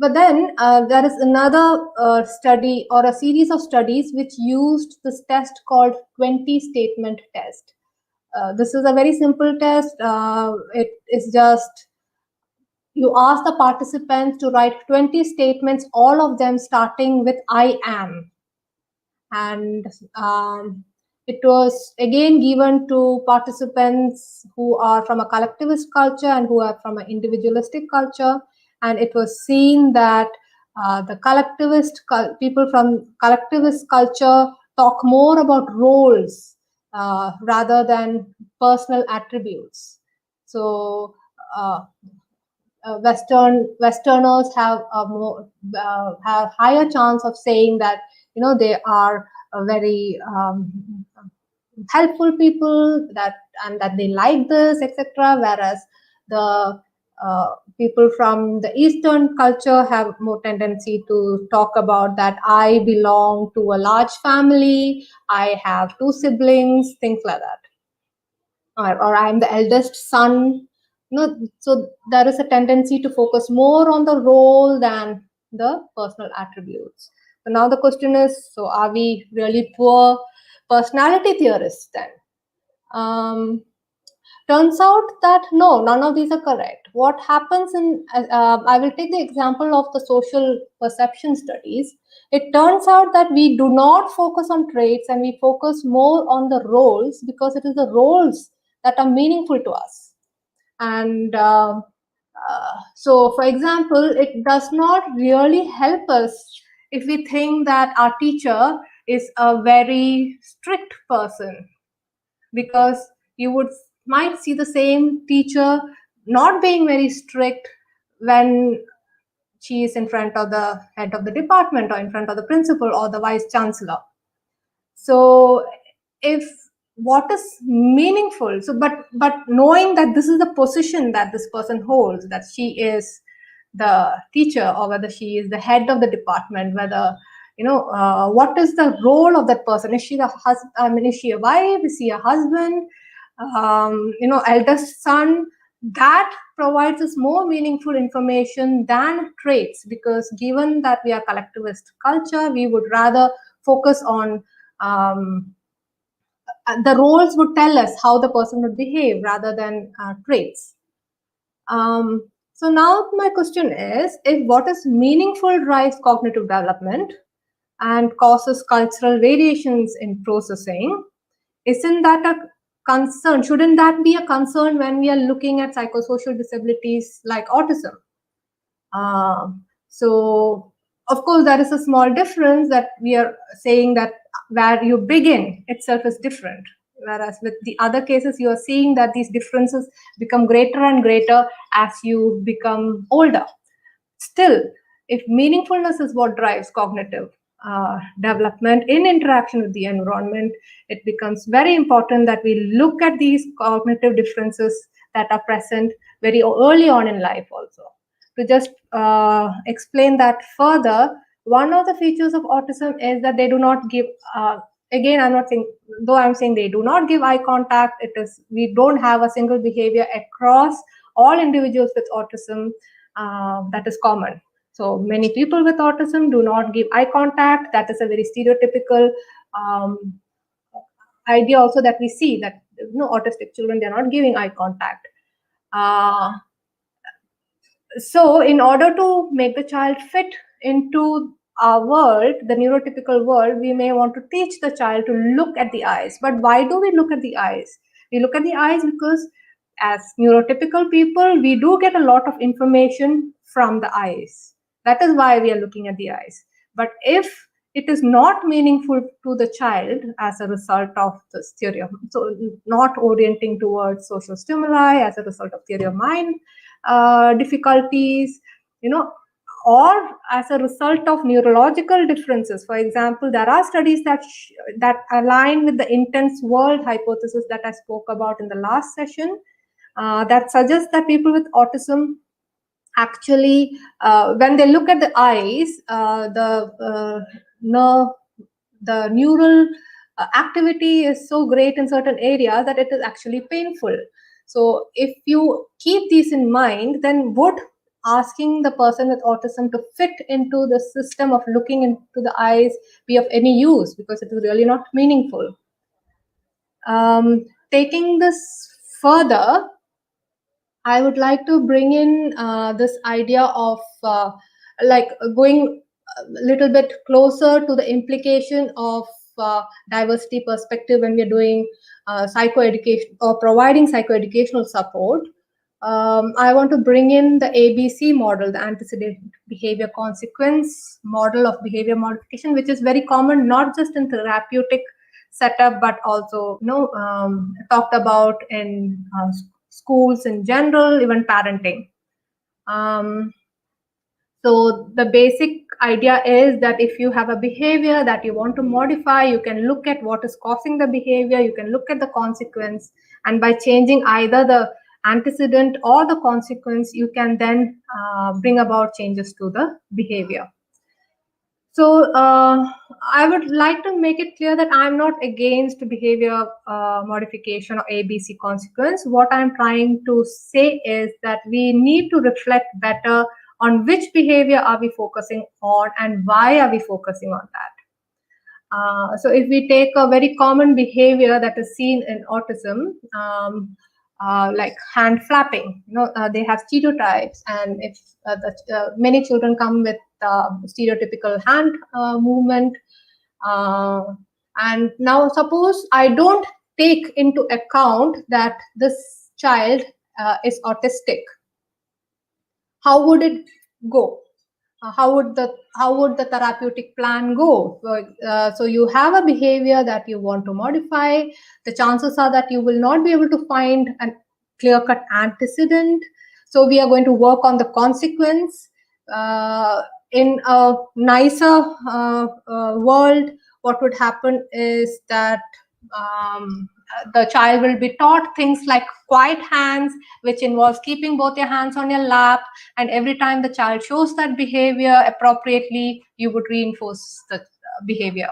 But then there is another study or a series of studies which used this test called 20 statement test. This is a very simple test. It is just you ask the participants to write 20 statements, all of them starting with I am. And it was again given to participants who are from a collectivist culture and who are from an individualistic culture. And it was seen that the people from collectivist culture talk more about roles rather than personal attributes. So Westerners have higher chance of saying that they are very helpful people, that they like this, etc. Whereas the people from the Eastern culture have more tendency to talk about that I belong to a large family, I have 2 siblings, things like that, or I'm the eldest son. So there is a tendency to focus more on the role than the personal attributes. So now the question is, so are we really poor personality theorists then? Turns out that no, none of these are correct. What happens in, I will take the example of the social perception studies. It turns out that we do not focus on traits and we focus more on the roles, because it is the roles that are meaningful to us. And so, for example, it does not really help us if we think that our teacher is a very strict person, because you might see the same teacher not being very strict when she is in front of the head of the department or in front of the principal or the vice chancellor. So if what is meaningful, so but knowing that this is the position that this person holds, that she is the teacher or whether she is the head of the department, whether what is the role of that person? Is she the husband? I mean, is she a wife? Is he a husband? Eldest son? That provides us more meaningful information than traits, because given that we are collectivist culture, we would rather focus on the roles would tell us how the person would behave rather than traits. So now my question is, if what is meaningful drives cognitive development and causes cultural variations in processing, isn't that a concern? Shouldn't that be a concern when we are looking at psychosocial disabilities like autism? So of course there is a small difference, that we are saying that where you begin itself is different, whereas with the other cases you are seeing that these differences become greater and greater as you become older. Still, if meaningfulness is what drives cognitive development in interaction with the environment, it becomes very important that we look at these cognitive differences that are present very early on in life also. To just explain that further, one of the features of autism is that they do not give, again, I'm not saying, though I'm saying they do not give eye contact, it is, we don't have a single behavior across all individuals with autism that is common. So many people with autism do not give eye contact. That is a very stereotypical idea also that we see, that autistic children, they're not giving eye contact. So in order to make the child fit into our world, the neurotypical world, we may want to teach the child to look at the eyes. But why do we look at the eyes? We look at the eyes because as neurotypical people, we do get a lot of information from the eyes. That is why we are looking at the eyes. But if it is not meaningful to the child as a result of this theory of, so not orienting towards social stimuli as a result of theory of mind difficulties, or as a result of neurological differences. For example, there are studies that align with the intense world hypothesis that I spoke about in the last session, that suggests that people with autism actually, when they look at the eyes, the neural activity is so great in certain areas that it is actually painful. So if you keep these in mind, then would asking the person with autism to fit into the system of looking into the eyes be of any use, because it is really not meaningful. Taking this further, I would like to bring in this idea of like going a little bit closer to the implication of diversity perspective when we're doing psychoeducation or providing psychoeducational support. I want to bring in the ABC model, the antecedent behavior consequence model of behavior modification, which is very common not just in therapeutic setup, but also talked about in schools in general, even parenting. So the basic idea is that if you have a behavior that you want to modify, you can look at what is causing the behavior, you can look at the consequence, and by changing either the antecedent or the consequence, you can then bring about changes to the behavior. So I would like to make it clear that I'm not against behavior modification or ABC consequence. What I'm trying to say is that we need to reflect better on which behavior are we focusing on and why are we focusing on that. So if we take a very common behavior that is seen in autism, like hand flapping, they have stereotypes, and if many children come with stereotypical hand movement, and now suppose I don't take into account that this child is autistic, how would it go? How would the therapeutic plan go? So you have a behavior that you want to modify. The chances are that you will not be able to find a clear-cut antecedent. So we are going to work on the consequence. In a nicer world, what would happen is that the child will be taught things like quiet hands, which involves keeping both your hands on your lap, and every time the child shows that behavior appropriately, you would reinforce the behavior.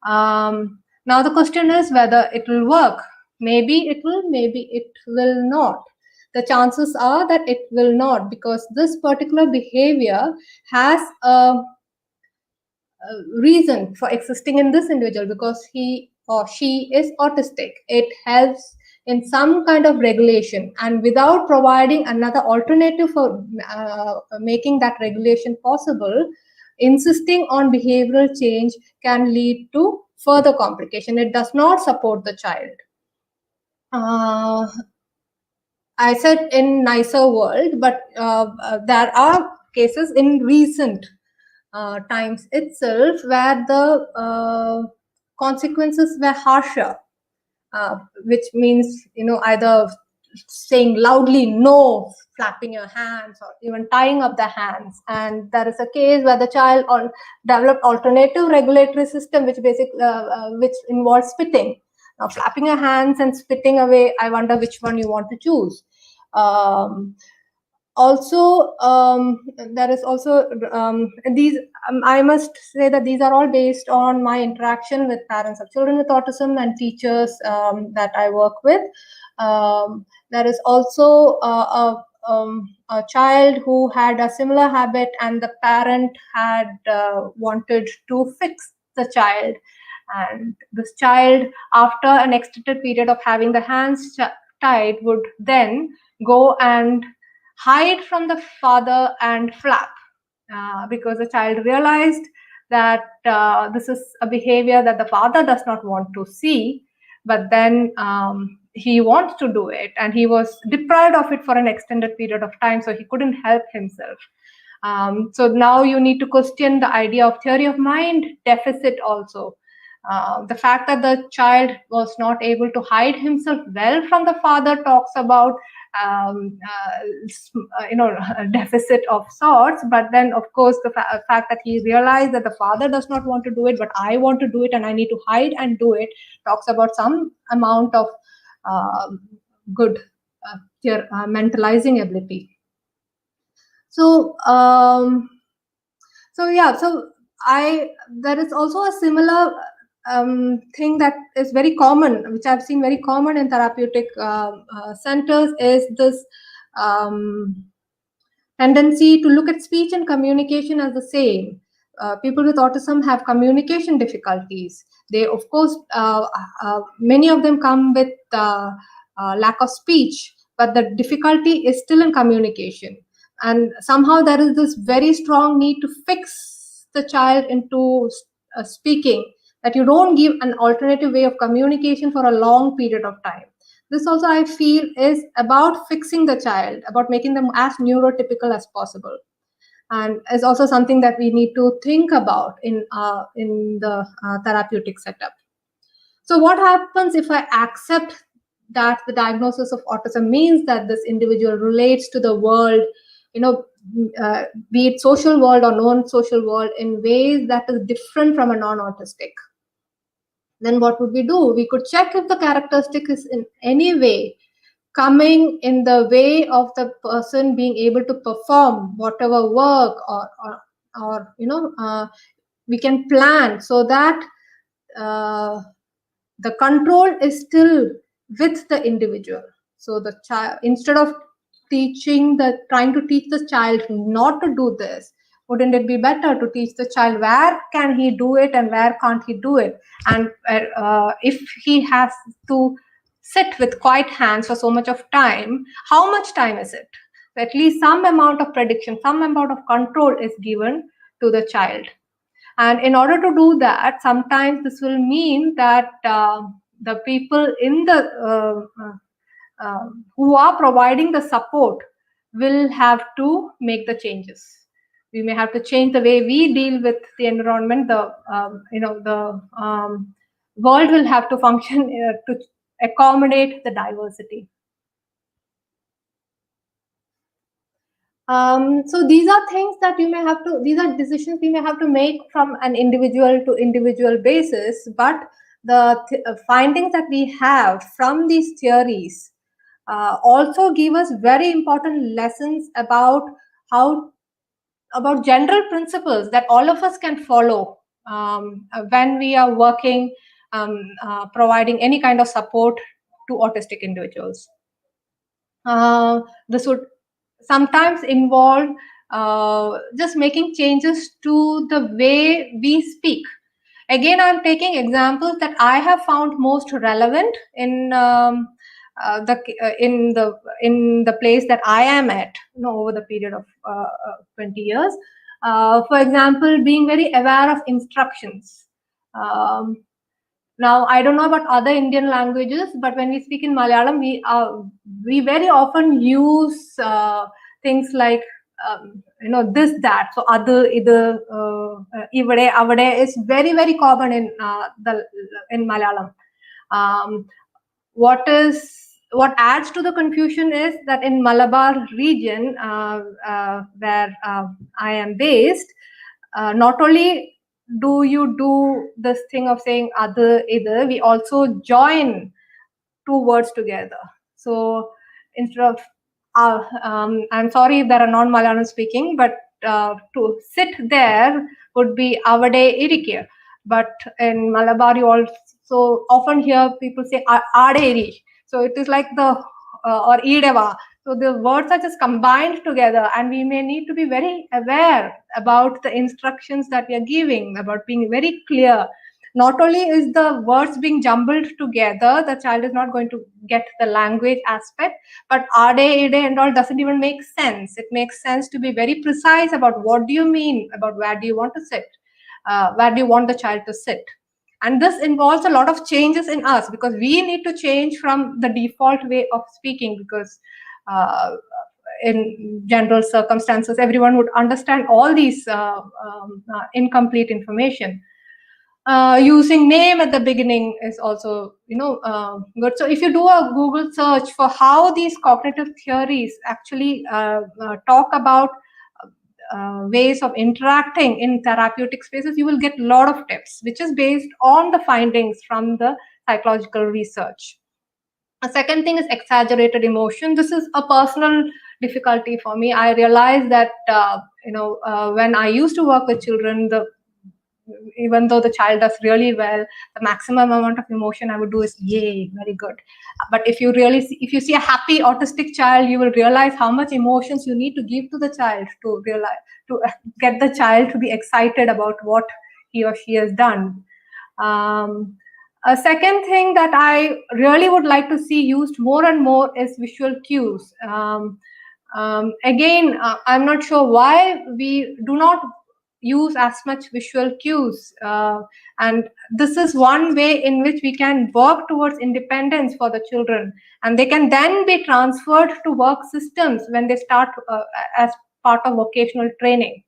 Now the question is whether it will work. Maybe it will, maybe it will not. The chances are that it will not, because this particular behavior has a reason for existing in this individual, because he or she is autistic. It helps in some kind of regulation, and without providing another alternative for making that regulation possible, insisting on behavioral change can lead to further complication. It does not support the child. I said in nicer world, but there are cases in recent times itself where the consequences were harsher, which means, either saying loudly no, flapping your hands, or even tying up the hands. And there is a case where the child developed alternative regulatory system, which which involves spitting. Now, flapping your hands and spitting away, I wonder which one you want to choose. Also, there is also these. I must say that these are all based on my interaction with parents of children with autism and teachers that I work with. There is also a child who had a similar habit, and the parent had wanted to fix the child. And this child, after an extended period of having the hands tied, would then go and hide from the father and flap, because the child realized that this is a behavior that the father does not want to see, but then he wants to do it, and he was deprived of it for an extended period of time, so he couldn't help himself. So now you need to question the idea of theory of mind deficit also. The fact that the child was not able to hide himself well from the father talks about a deficit of sorts. But then, of course, the fact that he realized that the father does not want to do it, but I want to do it, and I need to hide and do it, talks about some amount of good mentalizing ability. So there is also a similar thing that is very common, which I've seen very common in therapeutic centers, is this tendency to look at speech and communication as the same. People with autism have communication difficulties. They, of course, many of them come with lack of speech, but the difficulty is still in communication. And somehow there is this very strong need to fix the child into speaking, that you don't give an alternative way of communication for a long period of time. This also, I feel, is about fixing the child, about making them as neurotypical as possible, and is also something that we need to think about in the therapeutic setup. So what happens if I accept that the diagnosis of autism means that this individual relates to the world be it social world or non-social world, in ways that is different from a non-autistic, then what would we do? We could check if the characteristic is in any way coming in the way of the person being able to perform whatever work, or we can plan so that the control is still with the individual. So the child, instead of trying to teach the child not to do this, wouldn't it be better to teach the child where can he do it and where can't he do it? And if he has to sit with quiet hands for so much of time, how much time is it? So at least some amount of prediction, some amount of control is given to the child. And in order to do that, sometimes this will mean that the people in the who are providing the support will have to make the changes. We may have to change the way we deal with the environment. The world will have to function to accommodate the diversity. So these are things that these are decisions we may have to make from an individual to individual basis, but the findings that we have from these theories also give us very important lessons about general principles that all of us can follow when we are working, providing any kind of support to autistic individuals. This would sometimes involve just making changes to the way we speak. Again, I'm taking examples that I have found most relevant in the place that I am at, over the period of 20 years. For example, being very aware of instructions. Now, I don't know about other Indian languages, but when we speak in Malayalam, we very often use things like this, that. So adu, idu, ivade, avade is very, very common in Malayalam. What adds to the confusion is that in Malabar region, where I am based, not only do you do this thing of saying other, either, we also join two words together. So instead of I'm sorry if there are non-Malayalam speaking, but to sit there would be avade irikya. But in Malabar, you also often hear people say aderi. So it is like the or ideva. So the words are just combined together, and we may need to be very aware about the instructions that we are giving, about being very clear. Not only is the words being jumbled together, the child is not going to get the language aspect, but ade, ide and all doesn't even make sense. It makes sense to be very precise about what do you mean, about where do you want to sit, where do you want the child to sit. And this involves a lot of changes in us, because we need to change from the default way of speaking, because in general circumstances, everyone would understand all these incomplete information. Using name at the beginning is also, good. So if you do a Google search for how these cognitive theories actually talk about ways of interacting in therapeutic spaces, you will get a lot of tips, which is based on the findings from the psychological research. A second thing is exaggerated emotion. This is a personal difficulty for me. I realized that when I used to work with children, even though the child does really well, the maximum amount of emotion I would do is yay, very good. But if you see a happy autistic child, you will realize how much emotions you need to give to the child to get the child to be excited about what he or she has done. A second thing that I really would like to see used more and more is visual cues. Again, I'm not sure why we do not use as much visual cues, and this is one way in which we can work towards independence for the children, and they can then be transferred to work systems when they start as part of vocational training.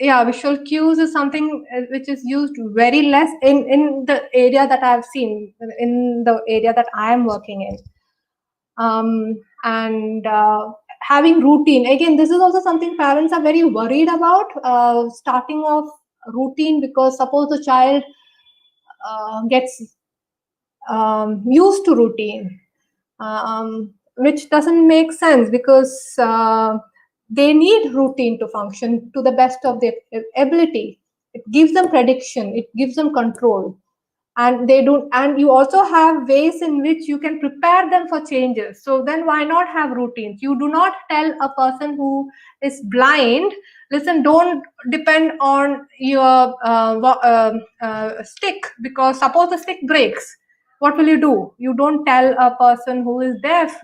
Yeah, visual cues is something which is used very less in the area that I've seen, in the area that I am working in. And having routine. Again, this is also something parents are very worried about, starting off routine, because suppose the child gets used to routine, which doesn't make sense, because they need routine to function to the best of their ability. It gives them prediction, it gives them control, and they don't. And you also have ways in which you can prepare them for changes. So then why not have routines? You do not tell a person who is blind, listen, don't depend on your stick, because suppose the stick breaks, what will you do? You don't tell a person who is deaf,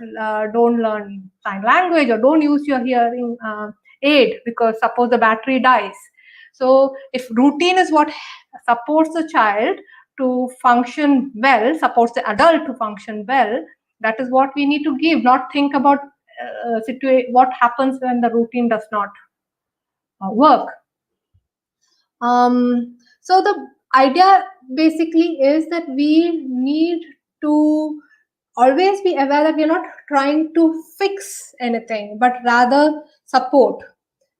don't learn sign language, or don't use your hearing aid, because suppose the battery dies. So if routine is what supports the child to function well, supports the adult to function well, that is what we need to give, not think about what happens when the routine does not work. So the idea basically is that we need to always be aware that we're not trying to fix anything, but rather support.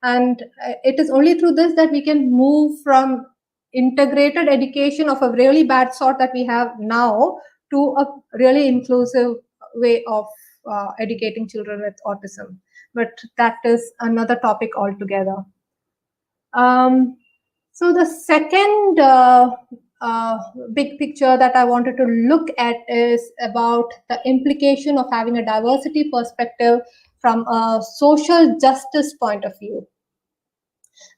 And it is only through this that we can move from integrated education of a really bad sort that we have now to a really inclusive way of educating children with autism. But that is another topic altogether. So the second big picture that I wanted to look at is about the implication of having a diversity perspective from a social justice point of view.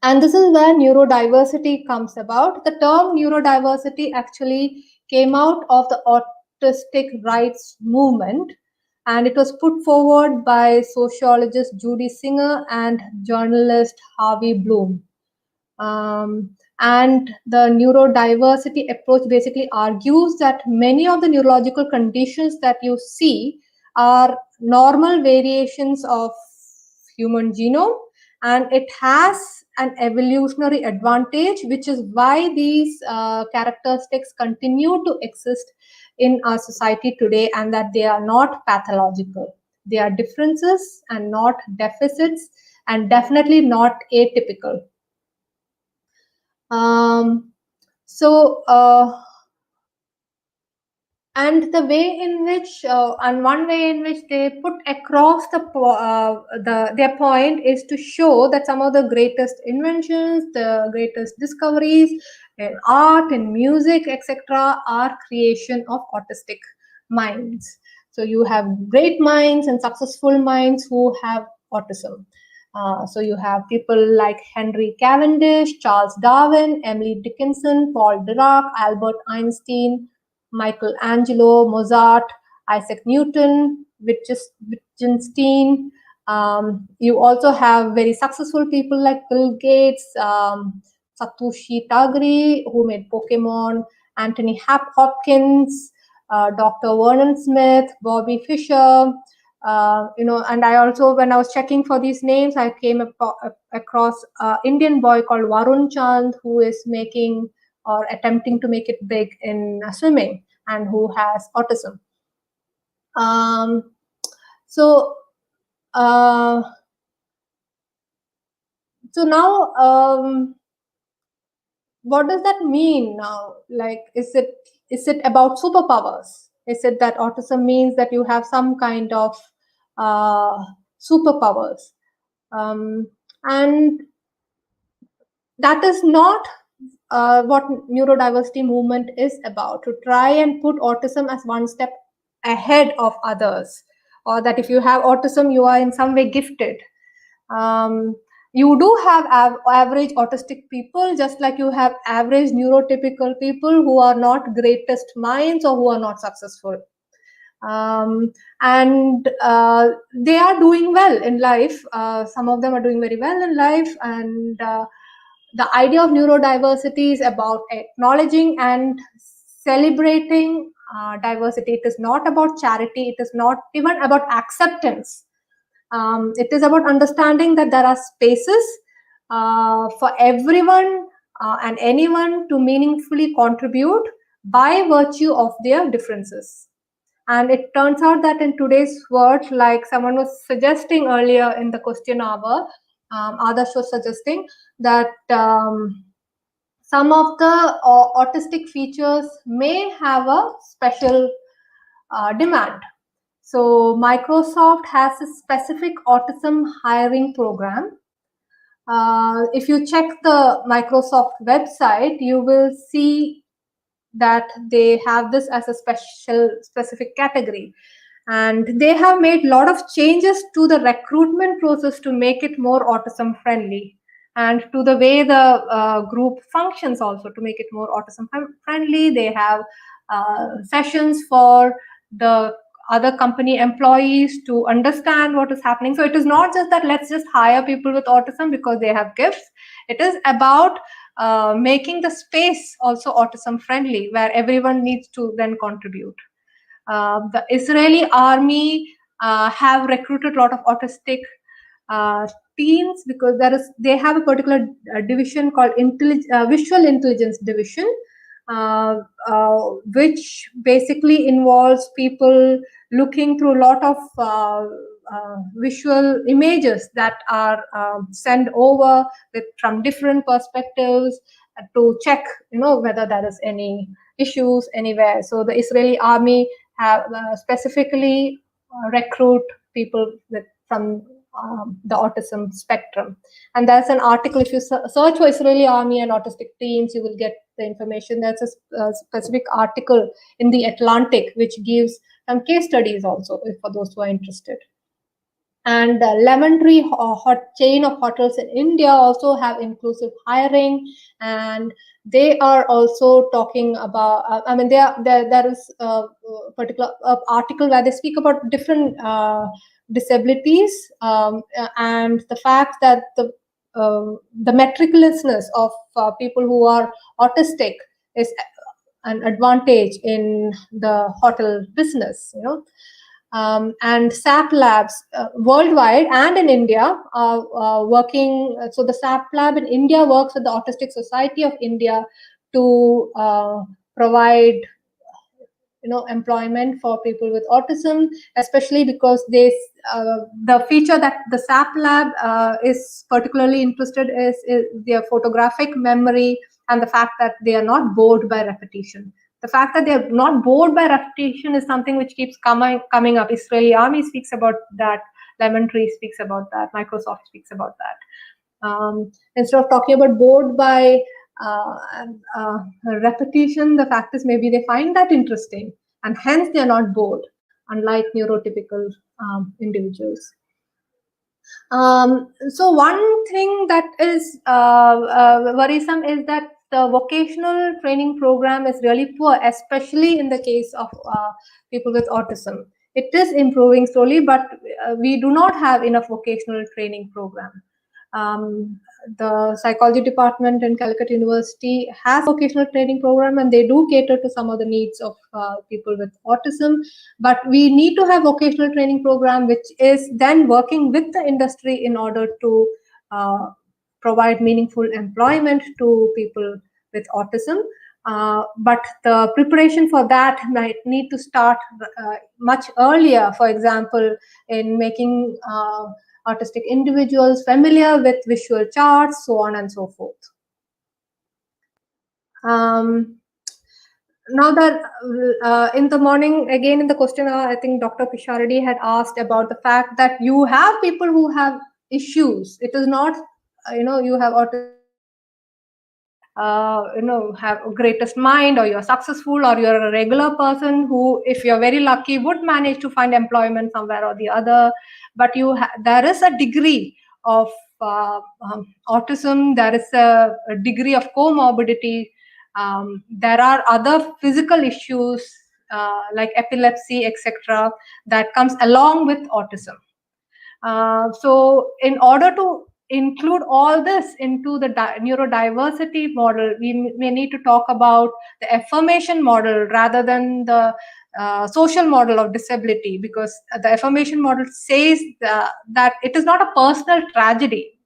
And this is where neurodiversity comes about. The term neurodiversity actually came out of the autistic rights movement, and it was put forward by sociologist Judy Singer and journalist Harvey Bloom. And the neurodiversity approach basically argues that many of the neurological conditions that you see are normal variations of human genome, and it has an evolutionary advantage, which is why these characteristics continue to exist in our society today, and that they are not pathological. They are differences and not deficits, and definitely not atypical. And the way in which, and one way in which they put across their point is to show that some of the greatest inventions, the greatest discoveries in art and music, etc., are creation of autistic minds. So you have great minds and successful minds who have autism. So you have people like Henry Cavendish, Charles Darwin, Emily Dickinson, Paul Dirac, Albert Einstein, Michelangelo, Mozart, Isaac Newton, Wittgenstein. You also have very successful people like Bill Gates, Satoshi Tajiri, who made Pokemon, Anthony Hopkins, Dr. Vernon Smith, Bobby Fischer. And I also, when I was checking for these names, I came across an Indian boy called Varun Chand, who is making or attempting to make it big in swimming, and who has autism. So now, what does that mean now? Like, is it about superpowers? Is it that autism means that you have some kind of superpowers? And that is not what neurodiversity movement is about, to try and put autism as one step ahead of others, or that if you have autism, you are in some way gifted. You do have average autistic people, just like you have average neurotypical people who are not greatest minds or who are not successful. And they are doing well in life. Some of them are doing very well in life, and the idea of neurodiversity is about acknowledging and celebrating diversity. It is not about charity. It is not even about acceptance. It is about understanding that there are spaces for everyone and anyone to meaningfully contribute by virtue of their differences. And it turns out that in today's world, like someone was suggesting earlier in the question hour, Adarsh was suggesting that some of the autistic features may have a special demand. So Microsoft has a specific autism hiring program. If you check the Microsoft website, you will see that they have this as a specific category, and they have made a lot of changes to the recruitment process to make it more autism friendly, and to the way the group functions also to make it more autism friendly. They have sessions for the other company employees to understand what is happening. So it is not just that let's just hire people with autism because they have gifts. It is about making the space also autism friendly, where everyone needs to then contribute. The Israeli army have recruited a lot of autistic teens because they have a particular division called visual intelligence division, which basically involves people looking through a lot of visual images that are sent over from different perspectives to check, whether there is any issues anywhere. So the Israeli army have specifically recruit people from the autism spectrum. And there's an article, if you search for Israeli army and autistic teens, you will get the information. There's a specific article in The Atlantic which gives some case studies also for those who are interested. And the Lemon Tree chain of hotels in India also have inclusive hiring, and they are also talking about, there is a particular article where they speak about different disabilities, and the fact that the meticulousness of people who are autistic is an advantage in the hotel business, and SAP labs worldwide and in India are working. So the SAP lab in India works with the Autistic Society of India to provide employment for people with autism, especially because the feature that the SAP lab is particularly interested is their photographic memory, and the fact that they are not bored by repetition. The fact that they are not bored by repetition is something which keeps coming up. Israeli army speaks about that. Lemon Tree speaks about that. Microsoft speaks about that. Instead of talking about bored by repetition, the fact is maybe they find that interesting, and hence they are not bored, unlike neurotypical individuals. So one thing that is worrisome is that the vocational training program is really poor, especially in the case of people with autism. It is improving slowly, but we do not have enough vocational training program. The psychology department in Calicut University has a vocational training program, and they do cater to some of the needs of people with autism. But we need to have vocational training program, which is then working with the industry in order to provide meaningful employment to people with autism. But the preparation for that might need to start much earlier, for example, in making autistic individuals familiar with visual charts, so on and so forth. Now that in the morning, again in the question, I think Dr. Pishardi had asked about the fact that you have people who have issues. It is not, you have autism, have a greatest mind, or you're successful, or you're a regular person who, if you're very lucky, would manage to find employment somewhere or the other. But there is a degree of autism, there is a degree of comorbidity. There are other physical issues like epilepsy, etc., that comes along with autism. So in order to include all this into the neurodiversity model, we may need to talk about the affirmation model rather than the social model of disability, because the affirmation model says that it is not a personal tragedy.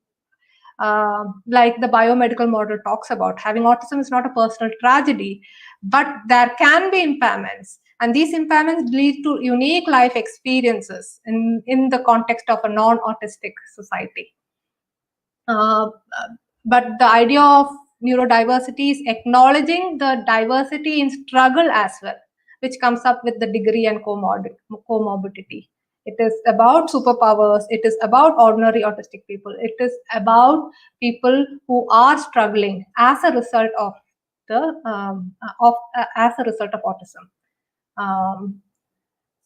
Like the biomedical model talks about, having autism is not a personal tragedy, but there can be impairments, And these impairments lead to unique life experiences in the context of a non-autistic society. But the idea of neurodiversity is acknowledging the diversity in struggle as well, which comes up with the degree and comorbidity. It is about superpowers. It is about ordinary autistic people. It is about people who are struggling as a result of autism.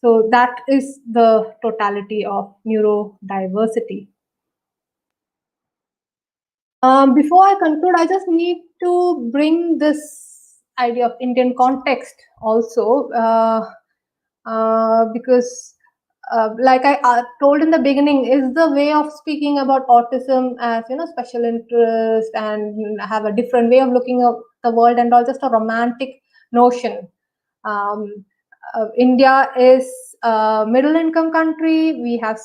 So that is the totality of neurodiversity. Before I conclude, I just need to bring this idea of Indian context also, because like I told in the beginning, is the way of speaking about autism as, special interest and have a different way of looking at the world and all, just a romantic notion. India is a middle income country. We have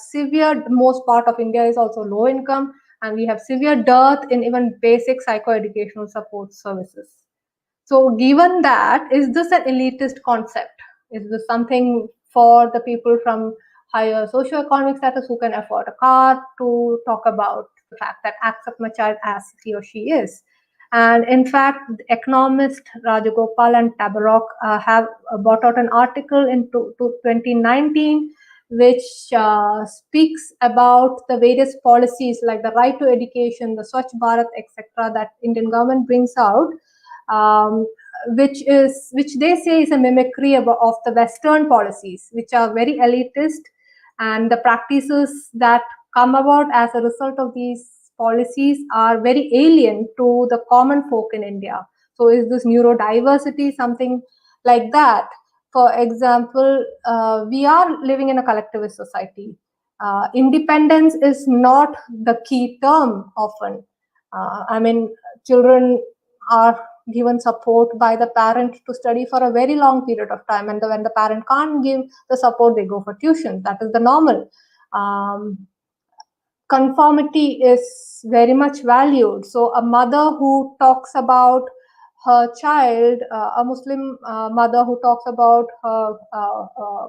most part of India is also low income, and we have severe dearth in even basic psychoeducational support services. So given that, is this an elitist concept? Is this something for the people from higher socioeconomic status who can afford a car to talk about the fact that accept my child as he or she is? And in fact, economist Rajagopal and Tabarrok have brought out an article in 2019 which speaks about the various policies like the right to education, the Swachh Bharat, etc., that Indian government brings out, which they say is a mimicry of the Western policies, which are very elitist, and the practices that come about as a result of these policies are very alien to the common folk in India. So is this neurodiversity something like that? For example, we are living in a collectivist society. Independence is not the key term often. Children are given support by the parent to study for a very long period of time, and when the parent can't give the support, they go for tuition. That is the normal. Conformity is very much valued. So a mother who talks about her child, a Muslim mother who talks about her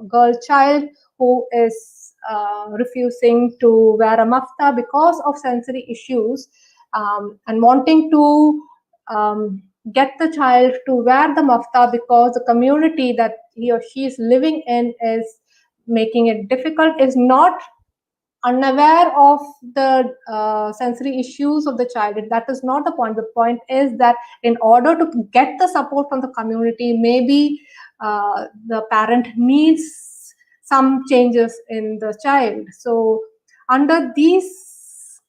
girl child who is refusing to wear a mafta because of sensory issues, and wanting to get the child to wear the mafta because the community that he or she is living in is making it difficult, is not unaware of the sensory issues of the child. That is not the point. The point is that in order to get the support from the community, maybe the parent needs some changes in the child. So under these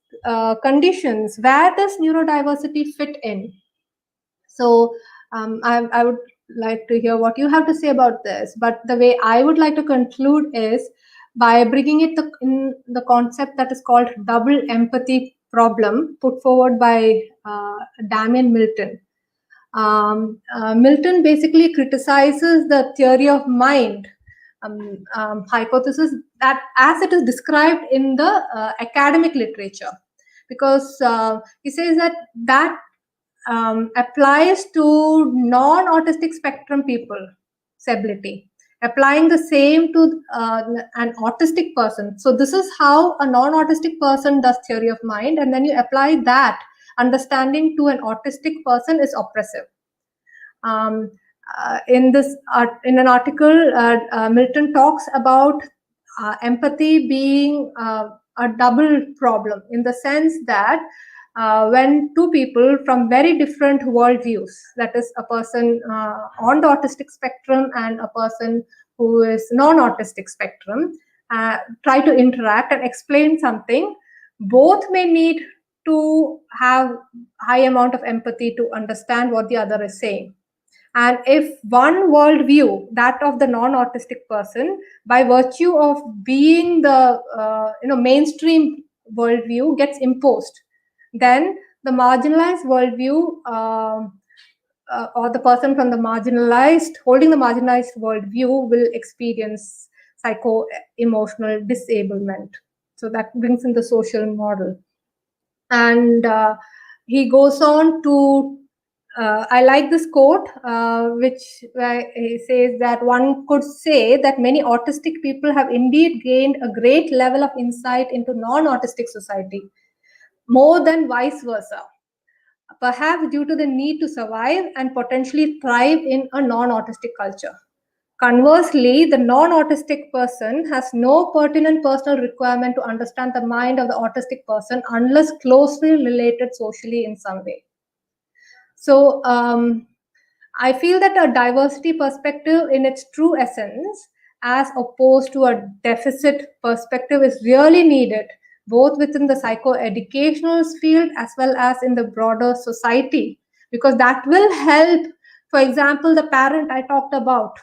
conditions, where does neurodiversity fit in? So I would like to hear what you have to say about this. But the way I would like to conclude is by bringing it in the concept that is called double empathy problem, put forward by Damian Milton. Milton basically criticizes the theory of mind hypothesis that as it is described in the academic literature, because he says that applies to non-autistic spectrum people's ability, applying the same to an autistic person. So this is how a non-autistic person does theory of mind, and then you apply that understanding to an autistic person is oppressive. In an article, Milton talks about empathy being a double problem, in the sense that when two people from very different worldviews, that is a person on the autistic spectrum and a person who is non-autistic spectrum, try to interact and explain something, both may need to have high amount of empathy to understand what the other is saying. And if one worldview, that of the non-autistic person, by virtue of being the mainstream worldview, gets imposed, then the marginalized worldview or the person from the holding the marginalized worldview will experience psycho-emotional disablement. So that brings in the social model. And he goes on to I like this quote, which says that one could say that many autistic people have indeed gained a great level of insight into non-autistic society, more than vice versa, perhaps due to the need to survive and potentially thrive in a non-autistic culture. Conversely, the non-autistic person has no pertinent personal requirement to understand the mind of the autistic person unless closely related socially in some way. So I feel that a diversity perspective in its true essence, as opposed to a deficit perspective, is really needed, both within the psychoeducational field as well as in the broader society, because that will help, for example, the parent I talked about,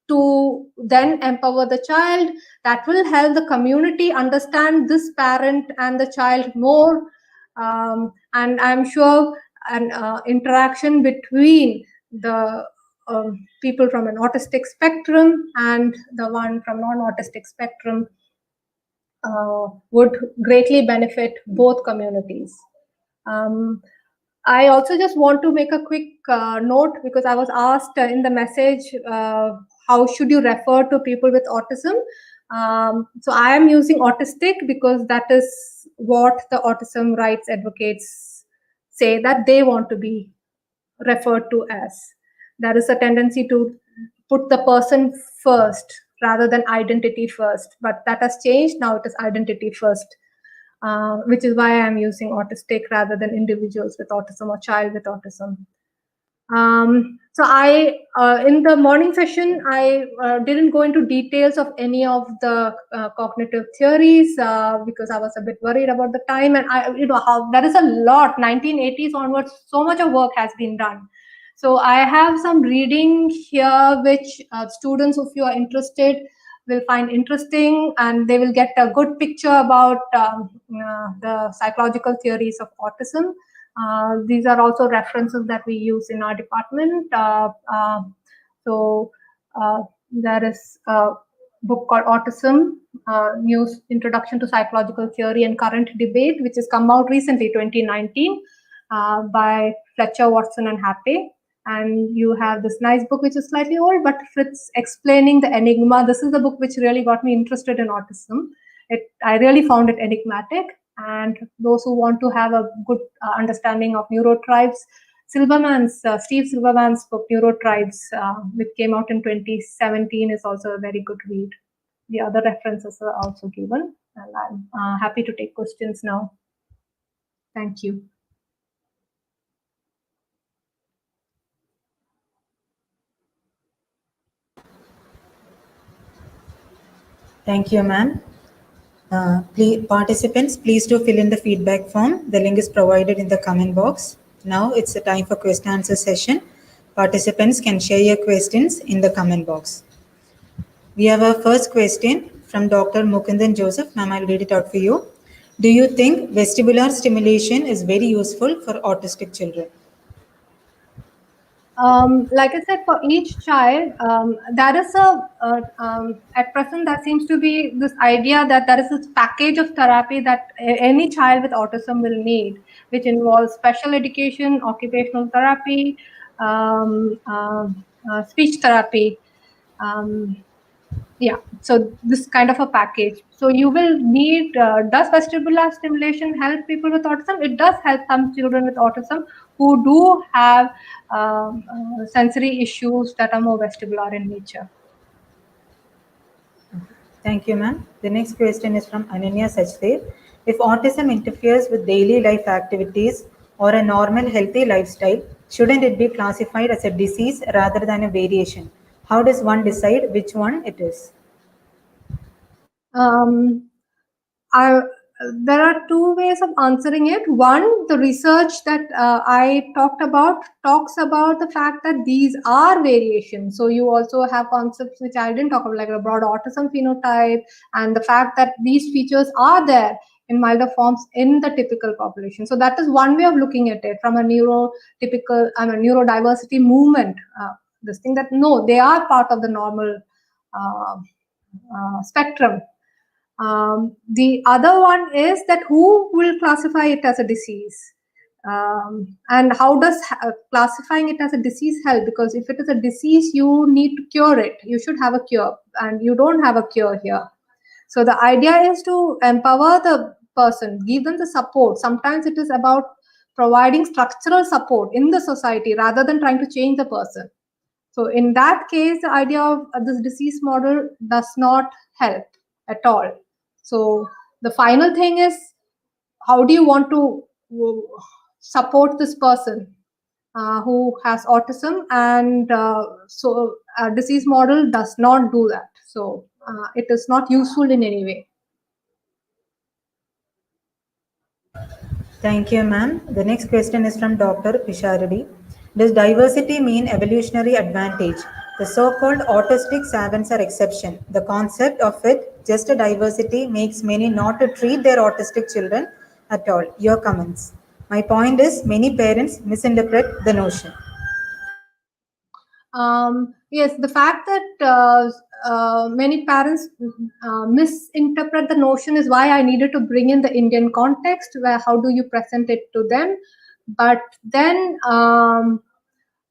to then empower the child. That will help the community understand this parent and the child more. And I'm sure an interaction between the people from an autistic spectrum and the one from non-autistic spectrum would greatly benefit both communities. I also just want to make a quick note, because I was asked in the message, how should you refer to people with autism? So I am using autistic because that is what the autism rights advocates say that they want to be referred to as. There is a tendency to put the person first rather than identity first, but that has changed. Now it is identity first. Which is why I'm using autistic rather than individuals with autism or child with autism. So I, in the morning session, I didn't go into details of any of the cognitive theories because I was a bit worried about the time, and how there is a lot. 1980s onwards, so much of work has been done. So I have some reading here, which students, if you are interested, will find interesting, and they will get a good picture about the psychological theories of autism. These are also references that we use in our department. So there is a book called Autism, New Introduction to Psychological Theory and Current Debate, which has come out recently, 2019, by Fletcher, Watson, and Happy. And you have this nice book, which is slightly old, but Fritz Explaining the Enigma. This is the book which really got me interested in autism. I really found it enigmatic. And those who want to have a good understanding of neurotribes, Steve Silverman's book, Neurotribes, which came out in 2017, is also a very good read. The other references are also given. And I'm happy to take questions now. Thank you. Thank you, ma'am. Participants, please do fill in the feedback form. The link is provided in the comment box. Now it's the time for question answer session. Participants can share your questions in the comment box. We have our first question from Dr. Mukundan Joseph. Ma'am, I'll read it out for you. Do you think vestibular stimulation is very useful for autistic children? Like I said, for each child, there is at present there seems to be this idea that there is this package of therapy that any child with autism will need, which involves special education, occupational therapy, speech therapy. Yeah, so this kind of a package. So you will need, does vestibular stimulation help people with autism? It does help some children with autism who do have sensory issues that are more vestibular in nature. Thank you, ma'am. The next question is from Ananya Sachdev. If autism interferes with daily life activities or a normal healthy lifestyle, shouldn't it be classified as a disease rather than a variation? How does one decide which one it is? There are two ways of answering it. One, the research that I talked about talks about the fact that these are variations. So you also have concepts which I didn't talk about, like a broad autism phenotype, and the fact that these features are there in milder forms in the typical population. So that is one way of looking at it from a neurodiversity movement. This thing that no, they are part of the normal spectrum. The other one is that who will classify it as a disease? And how does classifying it as a disease help? Because if it is a disease, you need to cure it. You should have a cure, and you don't have a cure here. So the idea is to empower the person, give them the support. Sometimes it is about providing structural support in the society rather than trying to change the person. So in that case, the idea of this disease model does not help at all. So the final thing is, how do you want to support this person who has autism? And so a disease model does not do that. So it is not useful in any way. Thank you, ma'am. The next question is from Dr. Pisharadi. Does diversity mean evolutionary advantage? The so-called autistic savants are exception. The concept of it, just a diversity, makes many not to treat their autistic children at all. Your comments. My point is, many parents misinterpret the notion. Yes, the fact that many parents misinterpret the notion is why I needed to bring in the Indian context, where how do you present it to them. But then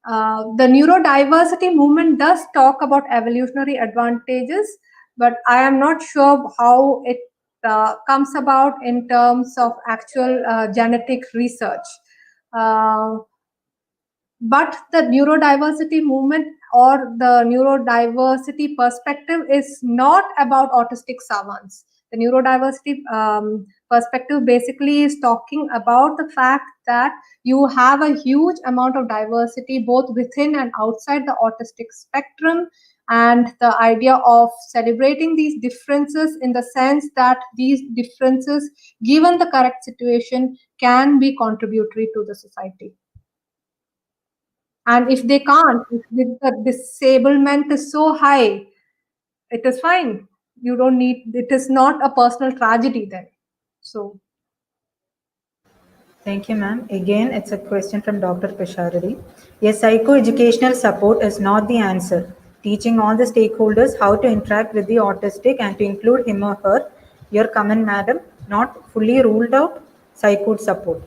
the neurodiversity movement does talk about evolutionary advantages, but I am not sure how it comes about in terms of actual genetic research. But the neurodiversity movement or the neurodiversity perspective is not about autistic savants. The neurodiversity perspective basically is talking about the fact that you have a huge amount of diversity both within and outside the autistic spectrum, and the idea of celebrating these differences in the sense that these differences, given the correct situation, can be contributory to the society. And if they can't, if the disablement is so high, it is fine. You don't need, it is not a personal tragedy then. So. Thank you, ma'am. Again, it's a question from Dr. Pisharadi. Yes, psychoeducational support is not the answer. Teaching all the stakeholders how to interact with the autistic and to include him or her. Your comment, madam, not fully ruled out psycho support.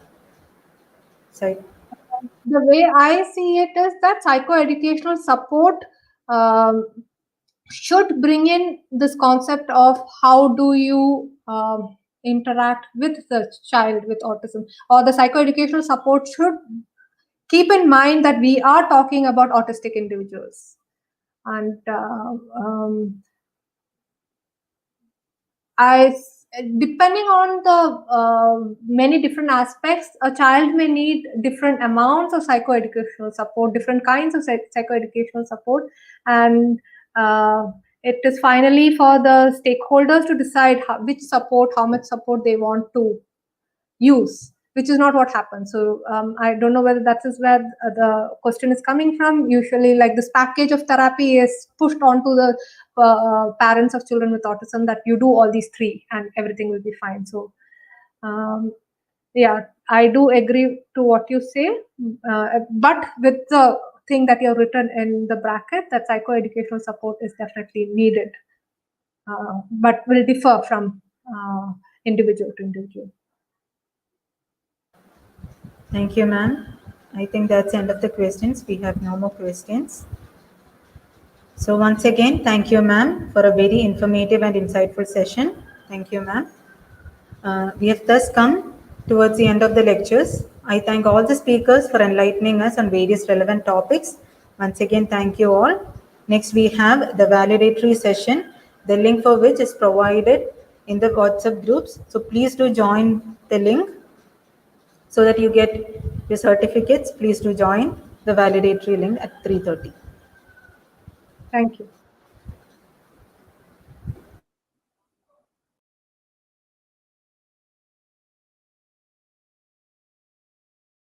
The way I see it is that psychoeducational support should bring in this concept of how do you interact with the child with autism, or the psychoeducational support should keep in mind that we are talking about autistic individuals. And depending on the many different aspects, a child may need different amounts of psychoeducational support, different kinds of psychoeducational support, and it is finally for the stakeholders to decide which support, how much support they want to use, which is not what happens. So I don't know whether that is where the question is coming from. Usually, like, this package of therapy is pushed onto the parents of children with autism, that you do all these three and everything will be fine. So yeah, I do agree to what you say, but with the thing that you have written in the bracket, that psychoeducational support is definitely needed, but will differ from individual to individual. Thank you, ma'am. I think that's the end of the questions. We have no more questions. So once again, thank you, ma'am, for a very informative and insightful session. Thank you, ma'am. We have thus come towards the end of the lectures. I thank all the speakers for enlightening us on various relevant topics. Once again, thank you all. Next, we have the validatory session, the link for which is provided in the WhatsApp groups. So please do join the link so that you get your certificates. Please do join the validatory link at 3:30. Thank you.